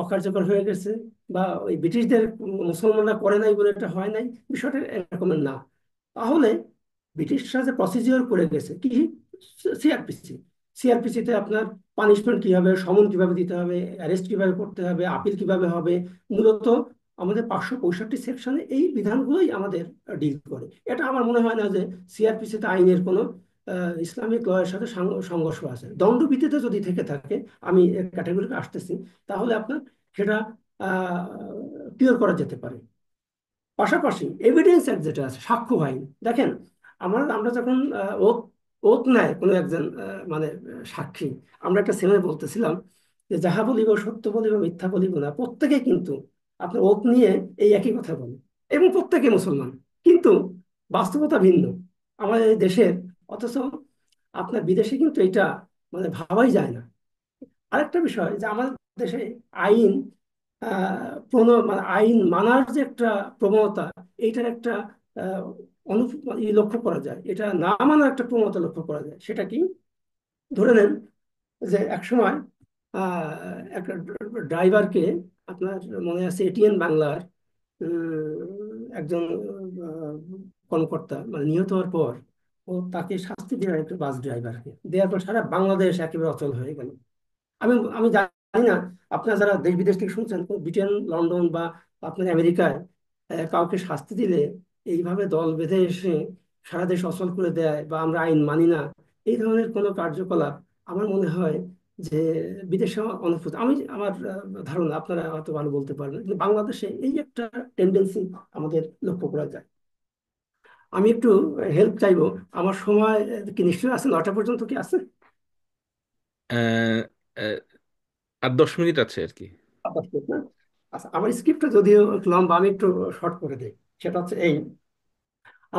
অকার্যকর হয়ে গেছে, বা ওই ব্রিটিশদের মুসলমানরা করে নাই বলে এটা হয় নাই, বিষয়টা এরকমের না। তাহলে ব্রিটিশরা যে প্রসিজিওর করে গেছে কি, সিআরপিসি, সিআরপিসিতে আপনার পানিশমেন্ট কি হবে, সমন কিভাবে দিতে হবে, অ্যারেস্ট কিভাবে করতে হবে, আপিল কিভাবে হবে, মূলত আমাদের 565 সেকশনে এই বিধানগুলোই আমাদের ডিল করে। এটা আমার মনে হয় না যে সিআরপিসিতে আইনের কোনো ইসলামিক লয়ের সাথে সংঘর্ষ আছে। দণ্ডবিধিতে যদি থেকে থাকে, আমি ক্যাটাগরিতে আসতেছি, তাহলে আপনার সেটা ক্লিয়ার করা যেতে পারে। পাশাপাশি এভিডেন্স অ্যাক্ট যেটা আছে, সাক্ষ্য আইন, দেখেন আমরা যখন ওথ ওথ নেয় কোনো একজন মানে সাক্ষী, আমরা একটা সেমিনারে বলতেছিলাম যে যাহা বলিব সত্য বলিব মিথ্যা বলিব না, প্রত্যেকে কিন্তু আপনার ওথ নিয়ে এই একই কথা বলে, এবং প্রত্যেকে মুসলমান, কিন্তু বাস্তবতা ভিন্ন আমাদের এই দেশের। অথচ আপনার বিদেশে কিন্তু এটা মানে ভাবাই যায় না। আরেকটা বিষয় যে আমাদের দেশে আইন মানে আইন মানার যে একটা প্রবণতা, এইটার একটা আহ, লক্ষ্য করা যায়, এটা না মানার একটা প্রবণতা লক্ষ্য করা যায়। সেটা কি? ধরে নেন যে একসময় একটা ড্রাইভারকে, আপনার মনে আছে এটিএন বাংলার একজন আহ, কর্মকর্তা মানে নিহত হওয়ার পর তাকে শাস্তি দেওয়া, একটা বাস ড্রাইভারকে দেওয়ার পর সারা বাংলাদেশ একেবারে অচল হয়ে গেল। আমি আমি জানি না আপনারা যারা দেশ বিদেশ থেকে শুনছেন, ব্রিটেন, লন্ডন বা আপনার আমেরিকায় কাউকে শাস্তি দিলে এইভাবে দল বেঁধে এসে সারা দেশ অচল করে দেয় বা আমরা আইন মানি না, এই ধরনের কোনো কার্যকলাপ আমার মনে হয় যে বিদেশে অনুভূত। আমি আমার ধারণা, আপনারা হয়তো ভালো বলতে পারবেন, কিন্তু বাংলাদেশে এই একটা টেন্ডেন্সি আমাদের লক্ষ্য করা যায়। আমি একটু হেল্প চাইবো। আমার সময় কি নিশ্চয়ই আছে? 9টা পর্যন্ত কি আছে? আহ, আহ, আর 10 মিনিট আছে আর কি। আপাতত না। আচ্ছা, আমার স্ক্রিপ্টটা যদিও একটু লম্বা, আমি একটু শর্ট করে দিই। সেটা হচ্ছে এই,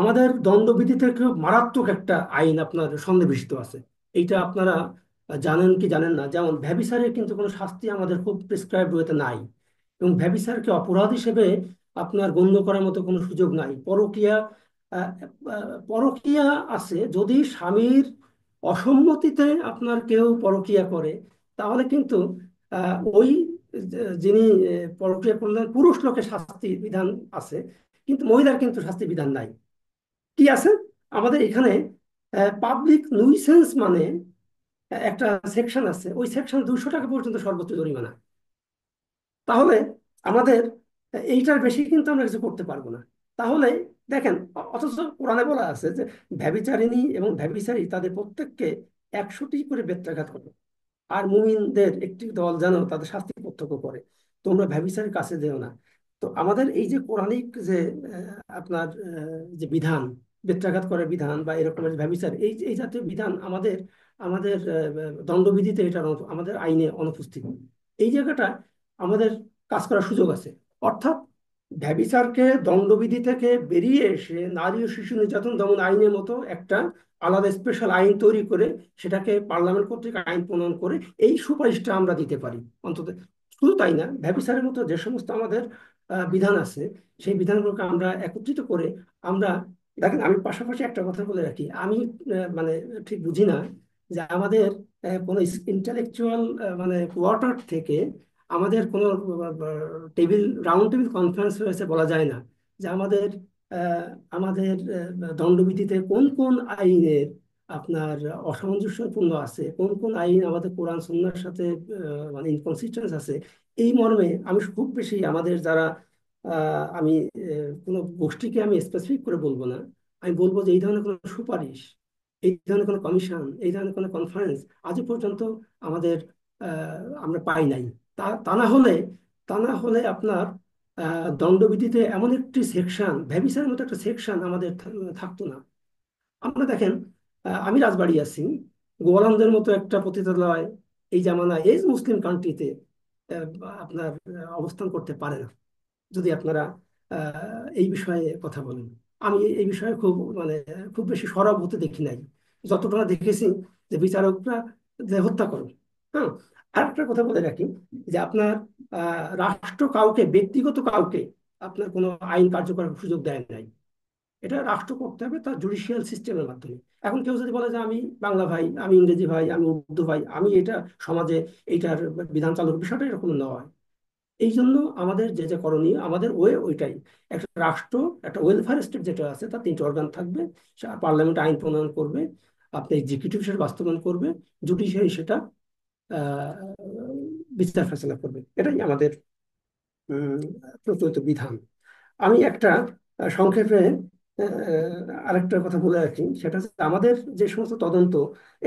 আমাদের দণ্ডবিধিতে খুব মারাত্মক একটা আইন আপনার সন্নিবেশিত আছে। এইটা আপনারা জানেন কি জানেন না, যেমন ভ্যাবিচারের কিন্তু কোনো শাস্তি আমাদের খুব প্রেসক্রাইব ওয়েতে নাই, এবং ভ্যাবিচারকে অপরাধ হিসেবে আপনার গণ্য করার মতো কোনো সুযোগ নাই। পরকীয়া আহ, পরকীয়া আছে যদি স্বামীর অসম্মতিতে আপনার কেউ পরকীয়া করে, তাহলে কিন্তু ওই যিনি পরকীয়া করলেন পুরুষ লোকের শাস্তি বিধান আছে, কিন্তু মহিলার কিন্তু শাস্তি বিধান নাই। কি আছে আমাদের এখানে? পাবলিক নুইসেন্স মানে একটা সেকশন আছে, ওই সেকশন 200 টাকা পর্যন্ত সর্বোচ্চ জরিমানা। তাহলে আমাদের এইটার বেশি কিন্তু আমরা কিছু করতে পারবো না। তাহলে দেখেন, অথচ কোরআনে বলা আছে যে ব্যভিচারিণী এবং ব্যভিচারী তাদের প্রত্যেককে 100টি করে বেত্রাঘাত করে, আর মুমিনদের একটি দল যেন তাদের শাস্তি প্রত্যক্ষ করে, তোমরা ব্যভিচারের কাছে যেও না। তো আমাদের এই যে পৌরাণিক যে আপনার যে বিধান, বেত্রাঘাত করার বিধান বা এরকমের ব্যভিচার, এই এই জাতীয় বিধান আমাদের আমাদের দণ্ডবিধিতে এটা আমাদের আইনে অনুপস্থিত। এই জায়গাটা আমাদের কাজ করার সুযোগ আছে। অর্থাৎ ব্যভিচারকে দণ্ডবিধি থেকে বেরিয়ে এসে নারী ও শিশু নির্যাতন দমন আইনের মতো একটা আলাদা স্পেশাল আইন তৈরি করে সেটাকে পার্লামেন্ট কর্তৃক আইন প্রণয়ন করে এই সুপারিশটা আমরা দিতে পারি অন্তত। শুধু তাই না, ব্যভিচারের মতো যে সমস্ত আমাদের বিধান আছে, সেই বিধানগুলোকে আমরা একত্রিত করে আমরা, দেখেন আমি পাশাপাশি একটা কথা বলে রাখি, আমি মানে ঠিক বুঝি না যে আমাদের কোনো ইন্টেলেকচুয়াল মানে কোয়ার্টার থেকে আমাদের কোনো রাউন্ড টেবিল কনফারেন্স হয়েছে বলা যায় না যে আমাদের আহ, আমাদের দণ্ডবিধিতে কোন কোন আইনের আপনার অসামঞ্জস্যপূর্ণ আছে, কোন কোন আইন আমাদের কোরআন সুন্নাহর সাথে মানে ইনকনসিস্টেন্স আছে। এই মর্মে আমি খুব বেশি আমাদের যারা আমি কোনো গোষ্ঠীকে আমি স্পেসিফিক করে বলবো না, আমি বলবো যে এই ধরনের কোনো সুপারিশ, এই ধরনের কোনো কমিশন, এই ধরনের কোনো কনফারেন্স আজও পর্যন্ত আমাদের আমরা পাই নাই। তা না হলে, আপনার দণ্ডবিধিতে এমন একটি সেকশন, ভ্যাবিচারের মতো একটা সেকশন আমাদের থাকতো না। আমরা দেখেন, আমি রাজবাড়ী আছি, গোয়ালন্দের মতো একটা পতিতালয় এই জামানায় এই মুসলিম কান্ট্রিতে আপনার অবস্থান করতে পারে না। যদি আপনারা এই বিষয়ে কথা বলেন, আমি এই বিষয়ে খুব মানে খুব বেশি সরব হতে দেখি নাই। যতটা দেখেছি যে বিচারকরা যে হত্যা করে। হ্যাঁ, আরেকটা কথা বলে রাখি যে আপনার রাষ্ট্র কাউকে, ব্যক্তিগত কাউকে আপনার কোনো আইন কার্যকর সুযোগ দেয় নাই। এটা রাষ্ট্র করতে হবে তার জুডিশিয়াল সিস্টেমের মাধ্যমে। এখন কেউ যদি বলে যে আমি বাংলা ভাই, আমি ইংরেজি ভাই, আমি উর্দু ভাই, আমি এটা সমাজে এইটার বিধান চালুর, বিষয়টা এরকম নয়। এই জন্য আমাদের যে যে করণীয়, আমাদের ওইটাই, একটা রাষ্ট্র, একটা ওয়েলফেয়ার স্টেট যেটা আছে তার 3টি অর্গান থাকবে। পার্লামেন্ট আইন প্রণয়ন করবে, আপনি এক্সিকিউটিভ সেটা বাস্তবায়ন করবে, জুডিশিয়ারি সেটা আহ, বিচার ফেসলা করবে। এটাই আমাদের উম, প্রচলিত বিধান। আমি একটা সংক্ষেপে আরেকটা কথা বলে রাখি, সেটা হচ্ছে আমাদের যে সমস্ত তদন্ত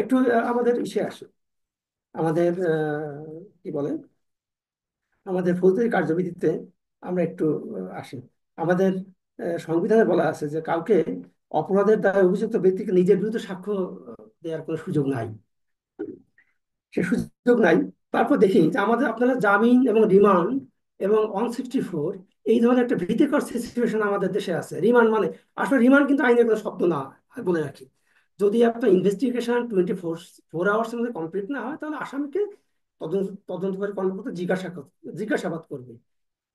একটু আমাদের ইসে আসে, আমাদের কি বলে, আমাদের ফৌজদারি কার্যবিধিতে আমরা একটু আসি। আমাদের সংবিধানে বলা আছে যে কাউকে অপরাধের দ্বারা অভিযুক্ত ব্যক্তিকে নিজের বিরুদ্ধে সাক্ষ্য দেওয়ার কোনো সুযোগ নাই, সে সুযোগ নাই। তারপর দেখি যে আমাদের আপনারা জামিন এবং রিমান্ড এবং 164 এই ধরনের একটা ভীতিকর সিচুয়েশন আমাদের দেশে আছে। রিমান্ড মানে, আসলে রিমান্ড কিন্তু আইনের কোনো শব্দ না, বলে রাখি। যদি আপনার ইনভেস্টিগেশন 24 আওয়ার্সের মধ্যে কমপ্লিট না হয়, তাহলে আসামিকে তদন্তকারী কর্মকর্তা জিজ্ঞাসাবাদ করবে।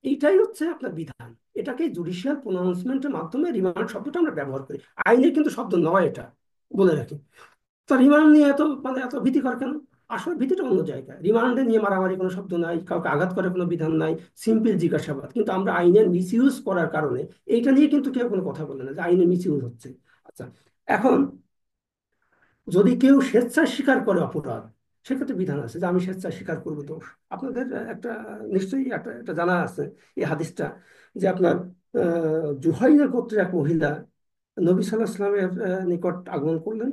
এইটাই হচ্ছে আপনার বিধান। এটাকে জুডিশিয়াল প্রোনাউন্সমেন্টের মাধ্যমে রিমান্ড শব্দটা আমরা ব্যবহার করি। আইনের কিন্তু শব্দ নয় এটা, বলে রাখি। তো রিমান্ড নিয়ে এত এত ভীতিকর কেন? আসলে ভীতিটা অন্য জায়গায়। রিমান্ডে নিয়ে মারামারি কোনো শব্দ নাই, কাউকে আঘাত করার কোনো বিধান নাই, সিম্পল জিজ্ঞাসাবাদ। কিন্তু আমরা আইনের মিস ইউজ করার কারণে এইটা নিয়ে কিন্তু কেউ কোনো কথা বলে না যে আইনের মিস ইউজ হচ্ছে। আচ্ছা, এখন যদি কেউ স্বেচ্ছায় স্বীকার করে অপরাধ, সেক্ষেত্রে বিধান আছে যে আমি স্বেচ্ছায় স্বীকার করবো দোষ। আপনাদের একটা নিশ্চয়ই একটা জানা আছে এই হাদিসটা, যে আপনার জুহাইনা গোত্রের এক মহিলা নবী সাল্লাহ সাল্লামের নিকট আগমন করলেন।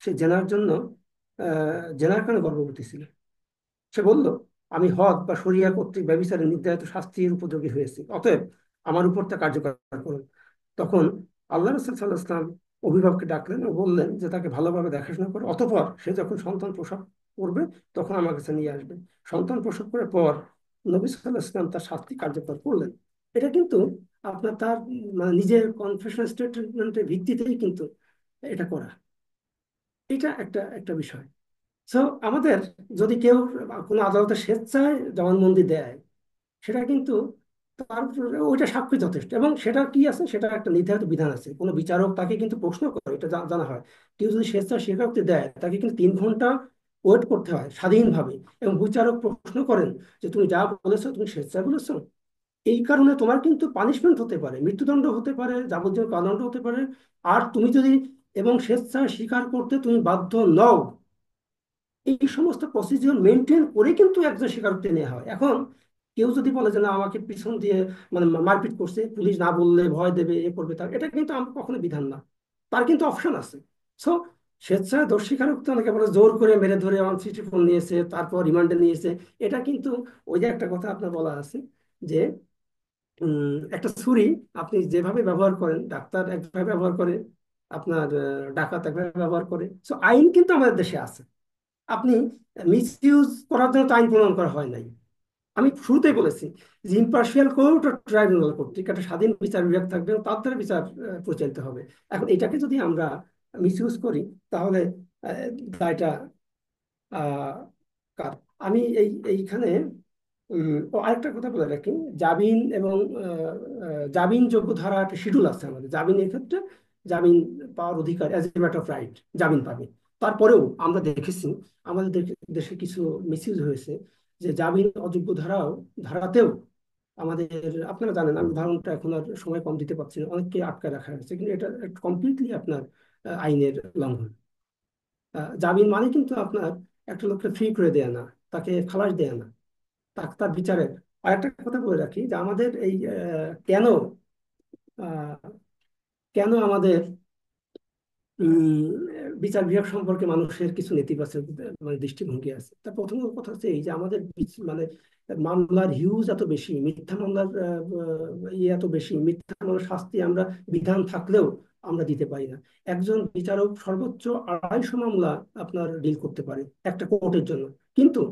সে জেনার জন্য জেনার কারণে গর্ভবতী ছিল। সে বলল, আমি হদ বা শরিয়া কর্তৃক ব্যভিচারে নির্ধারিত শাস্তির উপযোগী হয়েছি, অতএব আমার উপর তা কার্যকর করুন। তখন আল্লাহ রসুল সাল্লাহ ইসলাম অভিভাবককে ডাকলেন ও বললেন যে তাকে ভালোভাবে দেখাশোনা করে, অতঃপর সে যখন সন্তান প্রসব করবে তখন আমার কাছে নিয়ে আসবে। সন্তান প্রসব করার পর নবী সাল্লাহ ইসলাম তার শাস্তি কার্যকর করলেন। এটা কিন্তু আপনার তার মানে নিজের কনফেশনাল স্টেটমেন্টের ভিত্তিতেই কিন্তু এটা করা। এটা একটা একটা বিষয়। সো আমাদের যদি কেউ কোনো আদালতে স্বেচ্ছায় জবানবন্দি দেয়, সেটা কিন্তু তার ওইটা সাক্ষ্য যথেষ্ট, এবং সেটা কি আছে, সেটা একটা নির্ধারিত বিধান আছে। কোনো বিচারক তাকে কিন্তু প্রশ্ন করে, এটা জানা হয়। কেউ যদি স্বেচ্ছায় স্বীকারোক্তি দেয়, তাকে কিন্তু 3 ঘন্টা ওয়েট করতে হয় স্বাধীনভাবে। এবং বিচারক প্রশ্ন করেন যে তুমি যা বলেছো তুমি স্বেচ্ছায় বলেছো, এই কারণে তোমার কিন্তু পানিশমেন্ট হতে পারে, মৃত্যুদণ্ড হতে পারে, যাবজ্জীবন কারাদণ্ড হতে পারে। আর তুমি যদি এবং স্বেচ্ছায় স্বীকার করতে তুমি বাধ্য নও, এই সমস্ত প্রসিডিওর মেনটেন করে কিন্তু একজন স্বীকারোক্তি নেওয়া হয়। এখন কেউ যদি বলে যে না, আমাকে পিছন দিয়ে মারপিট করছে, পুলিশ না বললে ভয় দেবে, এ করবে, তার এটা কিন্তু আমার কখনো বিধান না। তার কিন্তু অপশন আছে। সো স্বেচ্ছায় দোষ স্বীকারোক্তি অনেকে বলে জোর করে মেরে ধরে 164 নিয়েছে, তারপর রিমান্ডে নিয়েছে। এটা কিন্তু ওই যে একটা কথা আপনার বলা আছে যে একটা ছুরি আপনি যেভাবে ব্যবহার করেন, ডাক্তার একভাবে ব্যবহার করে, আপনার ডাকাত একভাবে ব্যবহার করে। সো আইন কিন্তু আমাদের দেশে আছে। আপনি মিস ইউজ করার জন্য তো আইন প্রণয়ন করা হয় নাই। আমি শুরুতেই বলেছি যে ইম্পার্শিয়াল কোর্ট ও ট্রাইব্যুনাল কর্তৃক একটা স্বাধীন বিচার বিভাগ থাকবে এবং তার দ্বারা বিচার পরিচালিত হবে। এখন এটাকে যদি আমরা মিস ইউজ করি, তাহলে দায়টা আহ, কার? আমি এইখানে ও আরেকটা কথা বলে রাখি। জামিন এবং জামিন যোগ্য ধারা একটা শিডিউল আছে আমাদের জামিনের ক্ষেত্রে। জামিন পাওয়ার অধিকার as a matter of right জামিন পাবে। তারপরেও আমরা দেখেছি আমাদের দেশে কিছু মিসইউজ হয়েছে, যে জামিন অযোগ্য ধারাতেও আমাদের, আপনারা জানেন, আমি উদাহরণটা এখন আর সময় কম দিতে পারছি না, অনেককে আটকে রাখা হয়েছে। কিন্তু এটা কমপ্লিটলি আপনার আইনের লঙ্ঘন। জামিন মানে কিন্তু আপনার একটা লোককে ফ্রি করে দেয়া না, তাকে খালাস দেয়া না, তার বিচারের। আর একটা কথা বলে রাখি যে আমাদের এই আহ, কেন বিচার বিভাগ সম্পর্কে মানুষের কিছু নেতিবাচক দৃষ্টিভঙ্গি আছে। তার প্রথম কথা হচ্ছে এই যে আমাদের মামলার হিউজ এত বেশি, মিথ্যা মামলার ইয়ে এত বেশি, মিথ্যা মামলার শাস্তি আমরা বিধান থাকলেও আমরা দিতে পারি না। একজন বিচারক সর্বোচ্চ 250 মামলা আপনার ডিল করতে পারে একটা কোর্টের জন্য। কিন্তু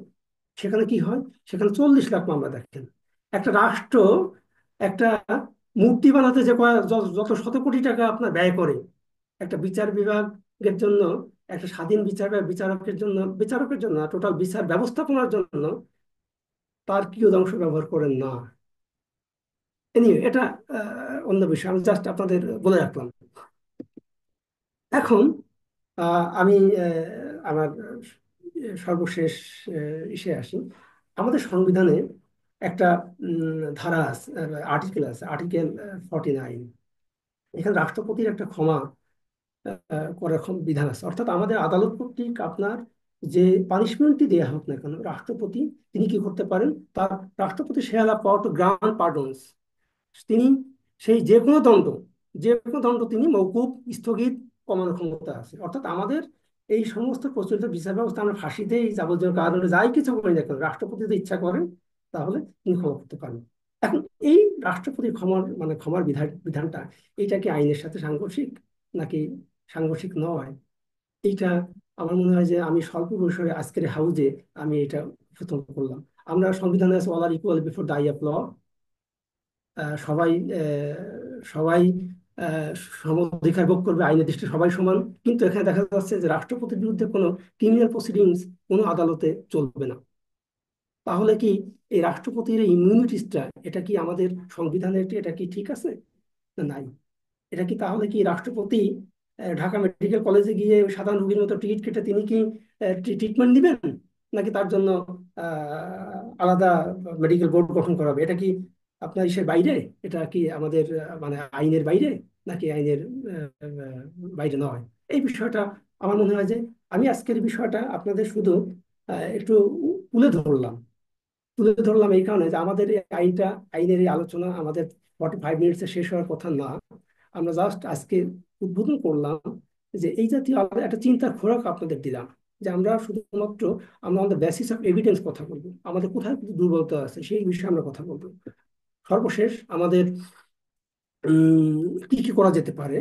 সেখানে কি হয়, সেখানে 40 লাখ মামলা। দেখেন, একটা রাষ্ট্র একটা মূর্তি বানাতে যে যত শত কোটি টাকা আপনার ব্যয় করে, একটা বিচার বিভাগের জন্য, একটা স্বাধীন বিচার বিভাগ বিচারকের জন্য টোটাল বিচার ব্যবস্থাপনার জন্য তার কিয়দাংশ ব্যবহার করেন না। এনিওয়ে, এটা অন্য বিষয়, আমি জাস্ট আপনাদের বলে রাখলাম। এখন আমি আমার সর্বশেষ ইসে আসি। আমাদের সংবিধানে একটা ধারা আছে, আর্টিকেল আছে, আর্টিকেল 49। এখানে রাষ্ট্রপতির একটা ক্ষমা করার বিধান আছে। অর্থাৎ আমাদের আদালত কর্তৃক আপনার যে পানিশমেন্টই দেওয়া হোক না কেন, রাষ্ট্রপতি তিনি কি করতে পারেন, তার রাষ্ট্রপতি সে হ্যাভ পাওয়ার টু গ্রান্ট পার্ডনস। তিনি সেই যে কোনো দণ্ড তিনি মওকুফ, স্থগিত, কমানোর ক্ষমতা আছে। অর্থাৎ আমাদের এই সমস্ত প্রচলিত বিচার ব্যবস্থা, আমরা ফাঁসি দেই, যাবজ্জীবন কারাদণ্ড যাই কিছু করি না কেন, রাষ্ট্রপতি যদি ইচ্ছা করেন তাহলে তিনি ক্ষমা করতে পারেন। এখন এই রাষ্ট্রপতির ক্ষমার বিধানটা, এটা কি আইনের সাথে সাংঘর্ষিক নাকি সাংঘর্ষিক নয়? এইটা আমার মনে হয় যে আমি স্বল্প পরিসরে আজকের হাউজে আমি এটা উপস্থাপন করলাম। আমরা সংবিধানে আছে all are equal before the eye of law. সবাই সবাই আহ, সম অধিকার ভোগ করবে, আইনের দৃষ্টিতে সবাই সমান। কিন্তু এখানে দেখা যাচ্ছে যে রাষ্ট্রপতির বিরুদ্ধে কোনো ক্রিমিনাল প্রসিডিংস কোনো আদালতে চলবে না। তাহলে কি এই রাষ্ট্রপতির এই ইমিউনিটিসটা, এটা কি আমাদের সংবিধানের, এটা কি ঠিক আছে না নাই? এটা কি তাহলে কি রাষ্ট্রপতি ঢাকা মেডিকেল কলেজে গিয়ে ওই সাধারণ রোগীর মতো টিকিট কেটে তিনি কি ট্রিটমেন্ট দিবেন, নাকি তার জন্য আলাদা মেডিকেল বোর্ড গঠন করা হবে? এটা কি আপনার ইসের বাইরে? এটা কি আমাদের মানে আইনের বাইরে নাকি আইনের বাইরে নয়? এই বিষয়টা আমার মনে হয় যে আমি আজকের বিষয়টা আপনাদের শুধু একটু তুলে ধরলাম। এই কারণে যে আমাদের এই আইনের এই আলোচনা আমাদের 45 মিনিটসে শেষ হওয়ার কথা না। আমরা জাস্ট আজকে উদ্বোধন করলাম যে এই জাতীয় একটা চিন্তার খোরাক আপনাদের দিলাম, যে আমরা শুধুমাত্র আমরা আমাদের বেসিস অফ এভিডেন্স কথা বলবো, আমাদের কোথায় দুর্বলতা আছে সেই বিষয়ে আমরা কথা বলবো। সর্বশেষ আমাদের কি কি করা যেতে পারে,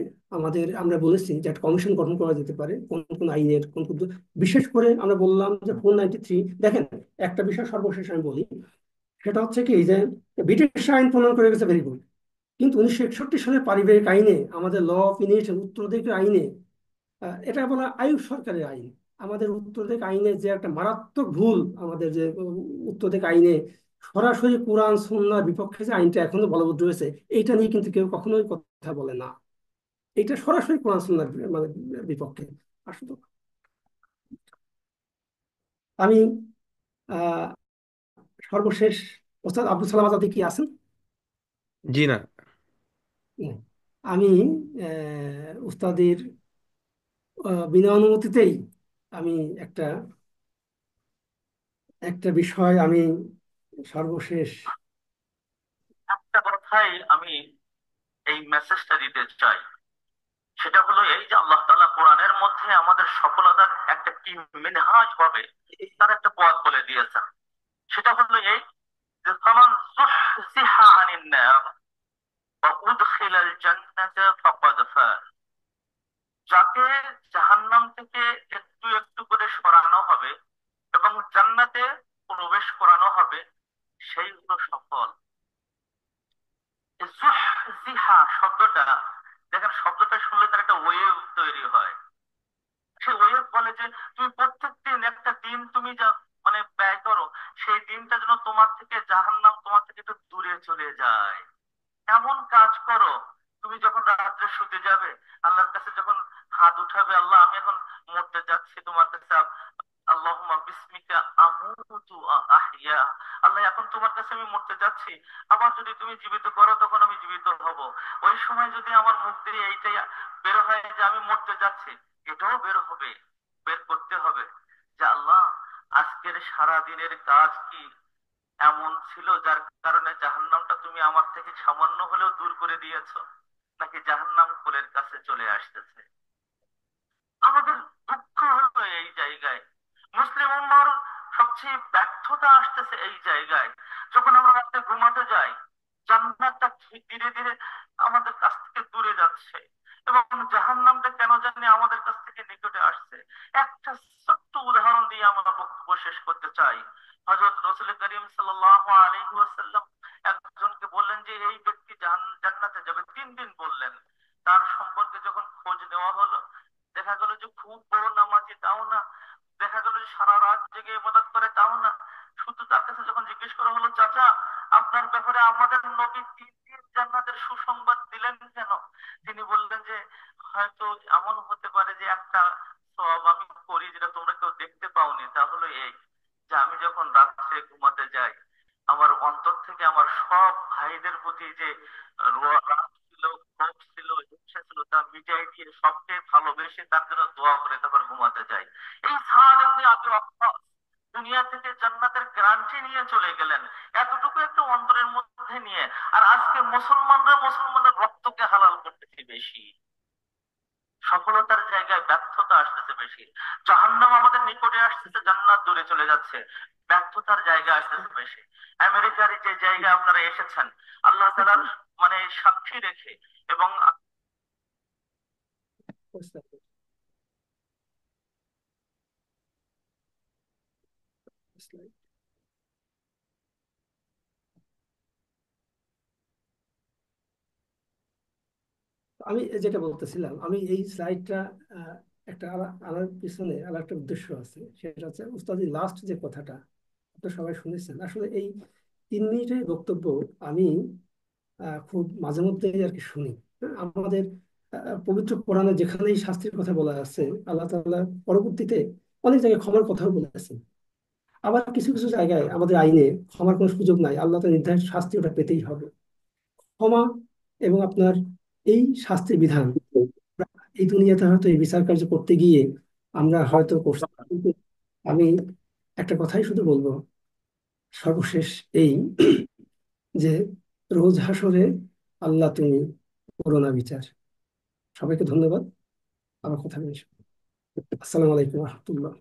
আমরা বলেছি যে একটা কমিশন গঠন করা যেতে পারে কোন কোন আইনের কোন কোন, বিশেষ করে আমরা বললাম যে 493। দেখেন, একটা বিষয় সর্বশেষ আমি বলি, সেটা হচ্ছে কি যে ব্রিটিশ আইন প্রণয়ন করে গেছে, ভেরি গুড। কিন্তু 1961 সালের পারিবারিক আইনে, আমাদের ল অফ ইনহেরিটেন্স উত্তরাধিকার আইনে, এটা বলা আইয়ুব সরকারের আইন। আমাদের উত্তরাধিকার আইনে যে একটা মারাত্মক ভুল, আমাদের যে উত্তরাধিকার আইনে সরাসরি কোরআন সুন্নাহর বিপক্ষে যে আইনটা এখনো বলবৎ রয়েছে, এইটা নিয়ে কিন্তু কেউ কখনোই কথা বলে না। এটা সরাসরি কোরআন সুন্নাহর মানে বিপক্ষে। আসলে আমি আহ সর্বশেষ, ওস্তাদ আব্দুল সালাম আজাদ কি আছেন? জি না। হুম। আমি উস্তাদের বিনা অনুমতিতেই আমি একটা একটা বিষয় আমি সর্বশেষ, একটা কথাই আমি এই মেসেজটা দিতে চাই। সেটা হলো এই যে আল্লাহ তাআলা কোরআনের মধ্যে আমাদের সফলতার একটা কি মিনহাজ হবে তার একটা পথ বলে দিয়েছেন। সেটা হলো এই যে ফামান যুহজিহা আনিন নার ওয়া উদখিলাল জান্নাতা ফাকাদ ফাজ। যাকে জাহান্নাম থেকে একটু একটু করে সরানো হবে এবং জান্নাতে প্রবেশ করানো হবে, সেই হলো সফল। জিহা শব্দটা, দেখেন শব্দটা শুনলে তার একটা ওয়েভ তৈরি হয়। সে ওয়েভ বলে যে তুমি প্রত্যেক দিন একটা দিন তুমি যা মানে ব্যয় করো, সেই দিনটা যেন তোমার থেকে জাহান্নাম তোমার থেকে একটু দূরে চলে যায়। এমন কাজ করো, তুমি যখন রাত্রে শুতে যাবে, আল্লাহর কাছে যখন হাত উঠাবে, আল্লাহ আমি এখন মরতে যাচ্ছি তোমার কাছে, আল্লাহুম্মা বিসমিকা আমুতু আহইয়া, আল্লাহ এখন তোমার কাছে আমি মরতে যাচ্ছি, আবার যদি তুমি জীবিত করো তখন আমি জীবিত হব। ওই সময় যদি আমার মুখ দিয়ে এইটাই বের হয় যে আমি মরতে যাচ্ছি, এটাও বের হবে, বের করতে হবে যে আল্লাহ আজকের সারা দিনের কাজ কি এমন ছিল যার কারণে জাহান্নামটা তুমি আমার থেকে সামান্য হলেও দূর করে দিয়েছো, নাকি জাহান্নাম কোলের কাছে চলে আসতেছে। আমাদের দুঃখ হলো এই জায়গায়, মুসলিম উম্মাহর সবচেয়ে ব্যর্থতা আসতেছে এই জায়গায়। যখন আমরা রাতে ঘুমাতে যাই, জান্নাতটা ধীরে ধীরে আমাদের কাছ থেকে দূরে যাচ্ছে এবং জাহান্নামটা কেন জানি আমাদের কাছ থেকে নিকটে আসছে। একটা ছোট্ট উদাহরণ দিয়ে আমার বক্তব্য শেষ করতে চাই। হযরত রাসূল করিম সাল্লাল্লাহু আলাইহি ওয়াসাল্লাম একজনকে বললেন যে এই ব্যক্তি জান্নাতে যাবে, 3 দিন বললেন। তার সম্পর্কে যখন খোঁজ নেওয়া হলো, দেখা গেল যে খুব বড় নামাজি তাও না, দেখা গেল যে সারা রাত জেগে ইবাদত করে তাও না। শুধু তার কাছে যখন জিজ্ঞেস করা হলো, চাচা আপনার ব্যাপারে আমাদের নবী 3 দিন জান্নাতের সুসংবাদ দিলেন কেন, তিনি বললেন যে হয়তো এমন হতে পারে যে একটা সওয়াব আমি করি যেটা তোমরা কেউ দেখতে পাওনি। তা হলো এই যে আমি যখন রাত্রে ঘুমাতে যাই, আমার অন্তর থেকে আমার সব ভাইদের প্রতি যে রাগ ছিল, ক্ষোভ ছিল, হিংসা ছিল, ঘুমটা মিটাই দিয়ে সবচেয়ে ভালোবেসে তার জন্য দোয়া করে তারপর ঘুমাতে যাই। এই সাদ ইবনে আবি ওয়াক্কাস দুনিয়া থেকে জান্নাতের গ্যারান্টি নিয়ে চলে গেলেন, এতটুকু একটু অন্তরের মধ্যে নিয়ে। আর আজকে মুসলমানরা মুসলমানের রক্তকে হালাল করতেছে বেশি, সফলতার জায়গায় ব্যর্থতা আসতেছে বেশি। জাহান্নাম আমাদের নিকটে আসতেছে, জান্নাত দূরে চলে যাচ্ছে। ব্যর্থতার জায়গা আসতেছে বেশি। আমেরিকার যে জায়গায় আপনারা এসেছেন, আল্লাহ তাআলার মানে সাক্ষী রেখে এবং বুঝতে পারছি, বুঝতে পারছি। আমি যেটা বলতেছিলাম, আমি এই স্লাইডটা একটা আনার পিছনে আর একটা উদ্দেশ্য আছে। সেটা হচ্ছে উস্তাদি লাস্ট যে কথাটা আপনারা সবাই শুনেছেন। আসলে এই 3 মিনিটের বক্তব্য আমি খুব মাঝে মধ্যে আর কি শুনি। হ্যাঁ, আমাদের পবিত্র কোরআনে যেখানেই শাস্তির কথা বলা আছে, আল্লাহ তাআলা পরবর্তীতে অনেক জায়গায় ক্ষমার কথাও বলেছেন। আবার কিছু কিছু জায়গায় আমাদের আইনে ক্ষমার কোনো সুযোগ নাই, আল্লাহ তাআলা নির্ধারিত শাস্তি ওটা পেতেই হবে। ক্ষমা এবং আপনার এই শাস্তির বিধান এই দুনিয়াতে হয়তো এই বিচার কার্য করতে গিয়ে আমরা হয়তো করছি, কিন্তু আমি একটা কথাই শুধু বলবো সর্বশেষ, এই যে রোজ হাসরে আল্লাহ তুমি করো না বিচার। সবাইকে ধন্যবাদ। আমার কথা বলছি। আসসালামু আলাইকুম রহমতুল্লাহ।